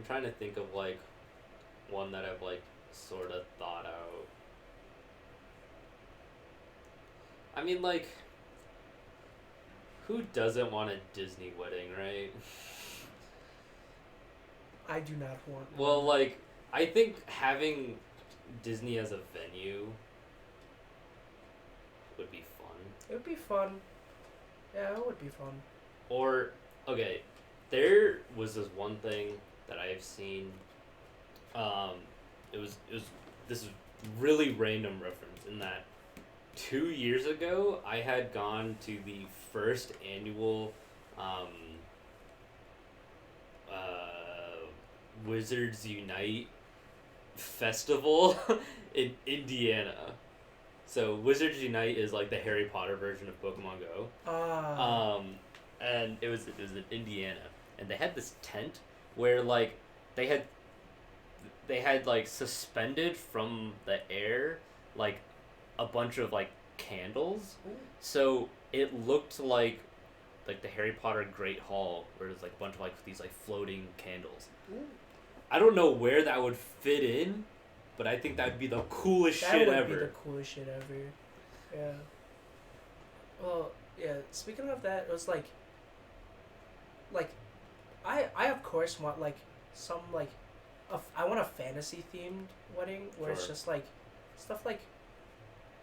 trying to think of like one that I've like sort of thought out. I mean, like, who doesn't want a Disney wedding, right? I do not want. Well, like, I think having Disney as a venue would be fun. It would be fun. Yeah, it would be fun. Or, okay, there was this one thing that I have seen. This is really random reference in that 2 years ago I had gone to the first annual Wizards Unite festival in Indiana. So Wizards Unite is like the Harry Potter version of Pokemon Go. And it was in Indiana, and they had this tent where like they had like suspended from the air like a bunch of like candles, Ooh. so it looked like the Harry Potter Great Hall where there's like a bunch of like these like floating candles. Ooh. I don't know where that would fit in, but I think that'd be the coolest That shit would ever. be the coolest shit ever. Yeah. Well, yeah. Speaking of that, it was like I of course want like some like I want a fantasy themed wedding where it's Sure. just like stuff like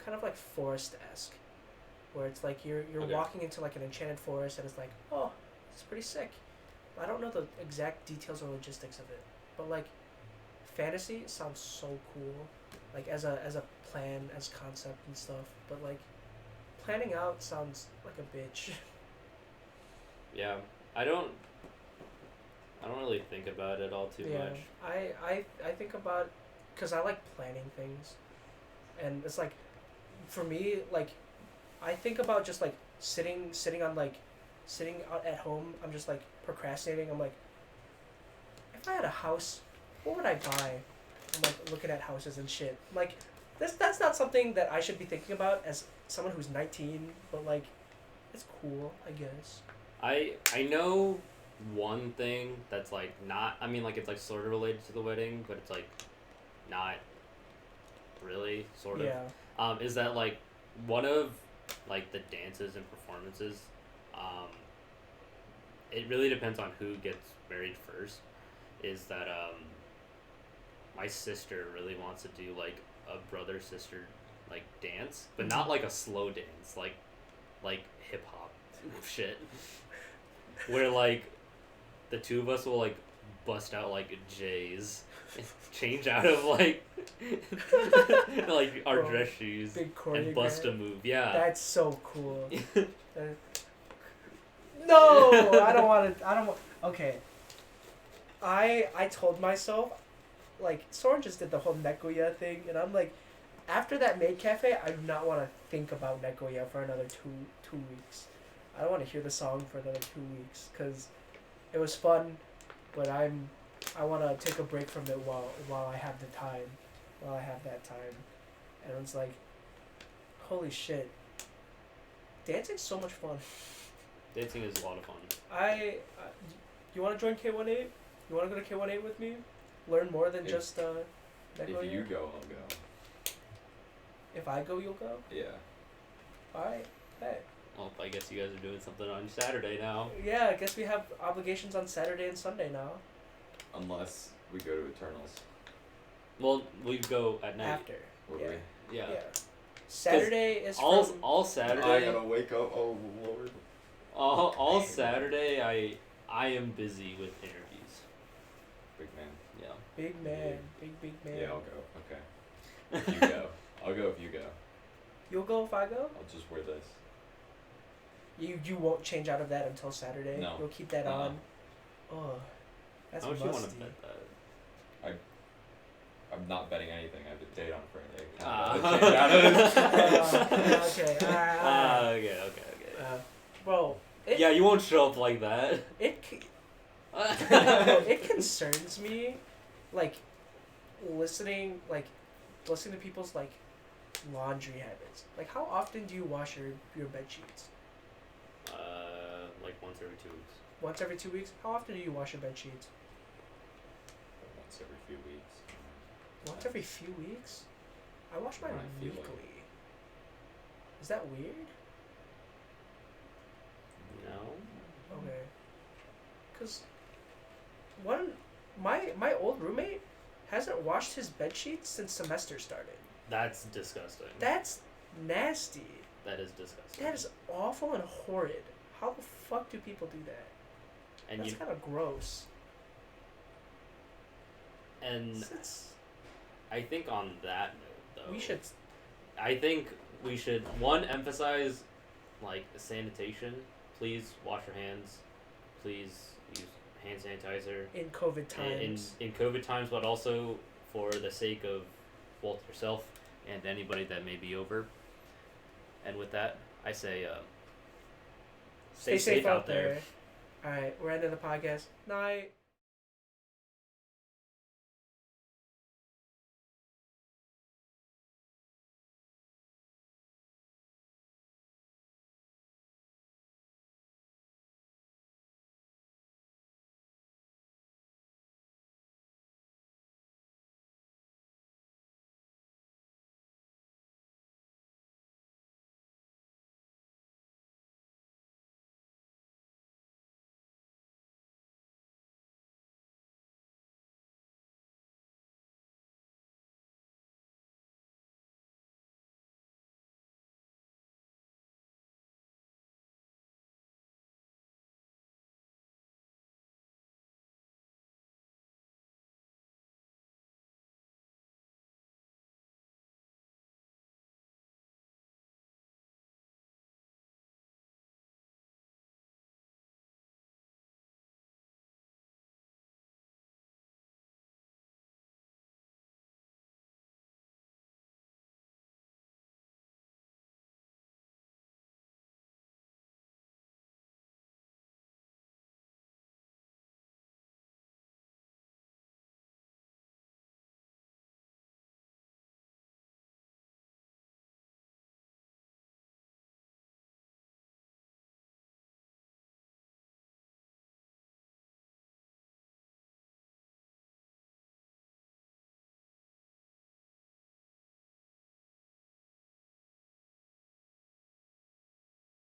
kind of like forest-esque, where it's like you're Okay. walking into like an enchanted forest and it's like, oh, it's pretty sick. I don't know the exact details or logistics of it, but like fantasy sounds so cool, like as a plan, as concept and stuff. But like planning out sounds like a bitch. Yeah, I don't really think about it all too much. I think about, because I like planning things, and it's like, for me, like, I think about just like sitting out at home. I'm just like procrastinating. I'm like, if I had a house, what would I buy? I'm like looking at houses and shit. Like, that's not something that I should be thinking about as someone who's 19, but like, it's cool, I guess. I know one thing that's like not. I mean, like it's like sort of related to the wedding, but it's like not really sort of. Yeah. Is that like one of like the dances and performances? It really depends on who gets married first. Is that my sister really wants to do like a brother sister like dance, but not like a slow dance, like hip hop shit, where like the two of us will like bust out like J's, change out of like like our Bro, dress shoes big and bust a move. Yeah. That's so cool. No, I don't want to. I don't want. Okay. I told myself, like, Soren just did the whole Nekoya thing, and I'm like, after that maid cafe, I do not want to think about Nekoya for another two weeks. I don't want to hear the song for another 2 weeks because it was fun, but I want to take a break from it while I have the time, while I have that time, and it's like, holy shit, dancing's so much fun. Dancing is a lot of fun. You want to join K18? You want to go to K18 with me? Learn more than just Nekoya? If you go, I'll go. If I go, you'll go? Yeah. Alright, bet. Well, I guess you guys are doing something on Saturday now. Yeah, I guess we have obligations on Saturday and Sunday now. Unless we go to Eternals. Well, we go at night. After. Would Yeah. we? Yeah. Saturday is all from... all I Saturday. gotta wake up. Oh Lord. All Saturday, I am busy with interviews. Big man. Yeah. Big man. Big man. Yeah, I'll go. Okay. If you go. I'll go if you go. You'll go if I go? I'll just wear this. You won't change out of that until Saturday? No. You'll keep that on? Oh. That's How much you want to musty. bet that? I'm not betting anything. I have a date on Friday. Okay. Okay. Bro. Yeah, you won't show up like that. It concerns me, like, listening to people's, like, laundry habits. Like, how often do you wash your bed sheets? Like once every 2 weeks. Once every 2 weeks? How often do you wash your bed sheets? Once every few weeks. Once every few weeks? I wash mine When I feel weekly. like Is that weird? No. Okay. Cause my old roommate hasn't washed his bed sheets since semester started. That's disgusting. That's nasty. That is disgusting. That is awful and horrid. How the fuck do people do that? And That's kind of gross. And It's, I think on that note, though, we should. I think we should emphasize like sanitation. Please wash your hands. Please use hand sanitizer In COVID times. in COVID times, but also for the sake of both yourself and anybody that may be over. And with that, I say, stay safe out there. Alright, we're ending the podcast. Night.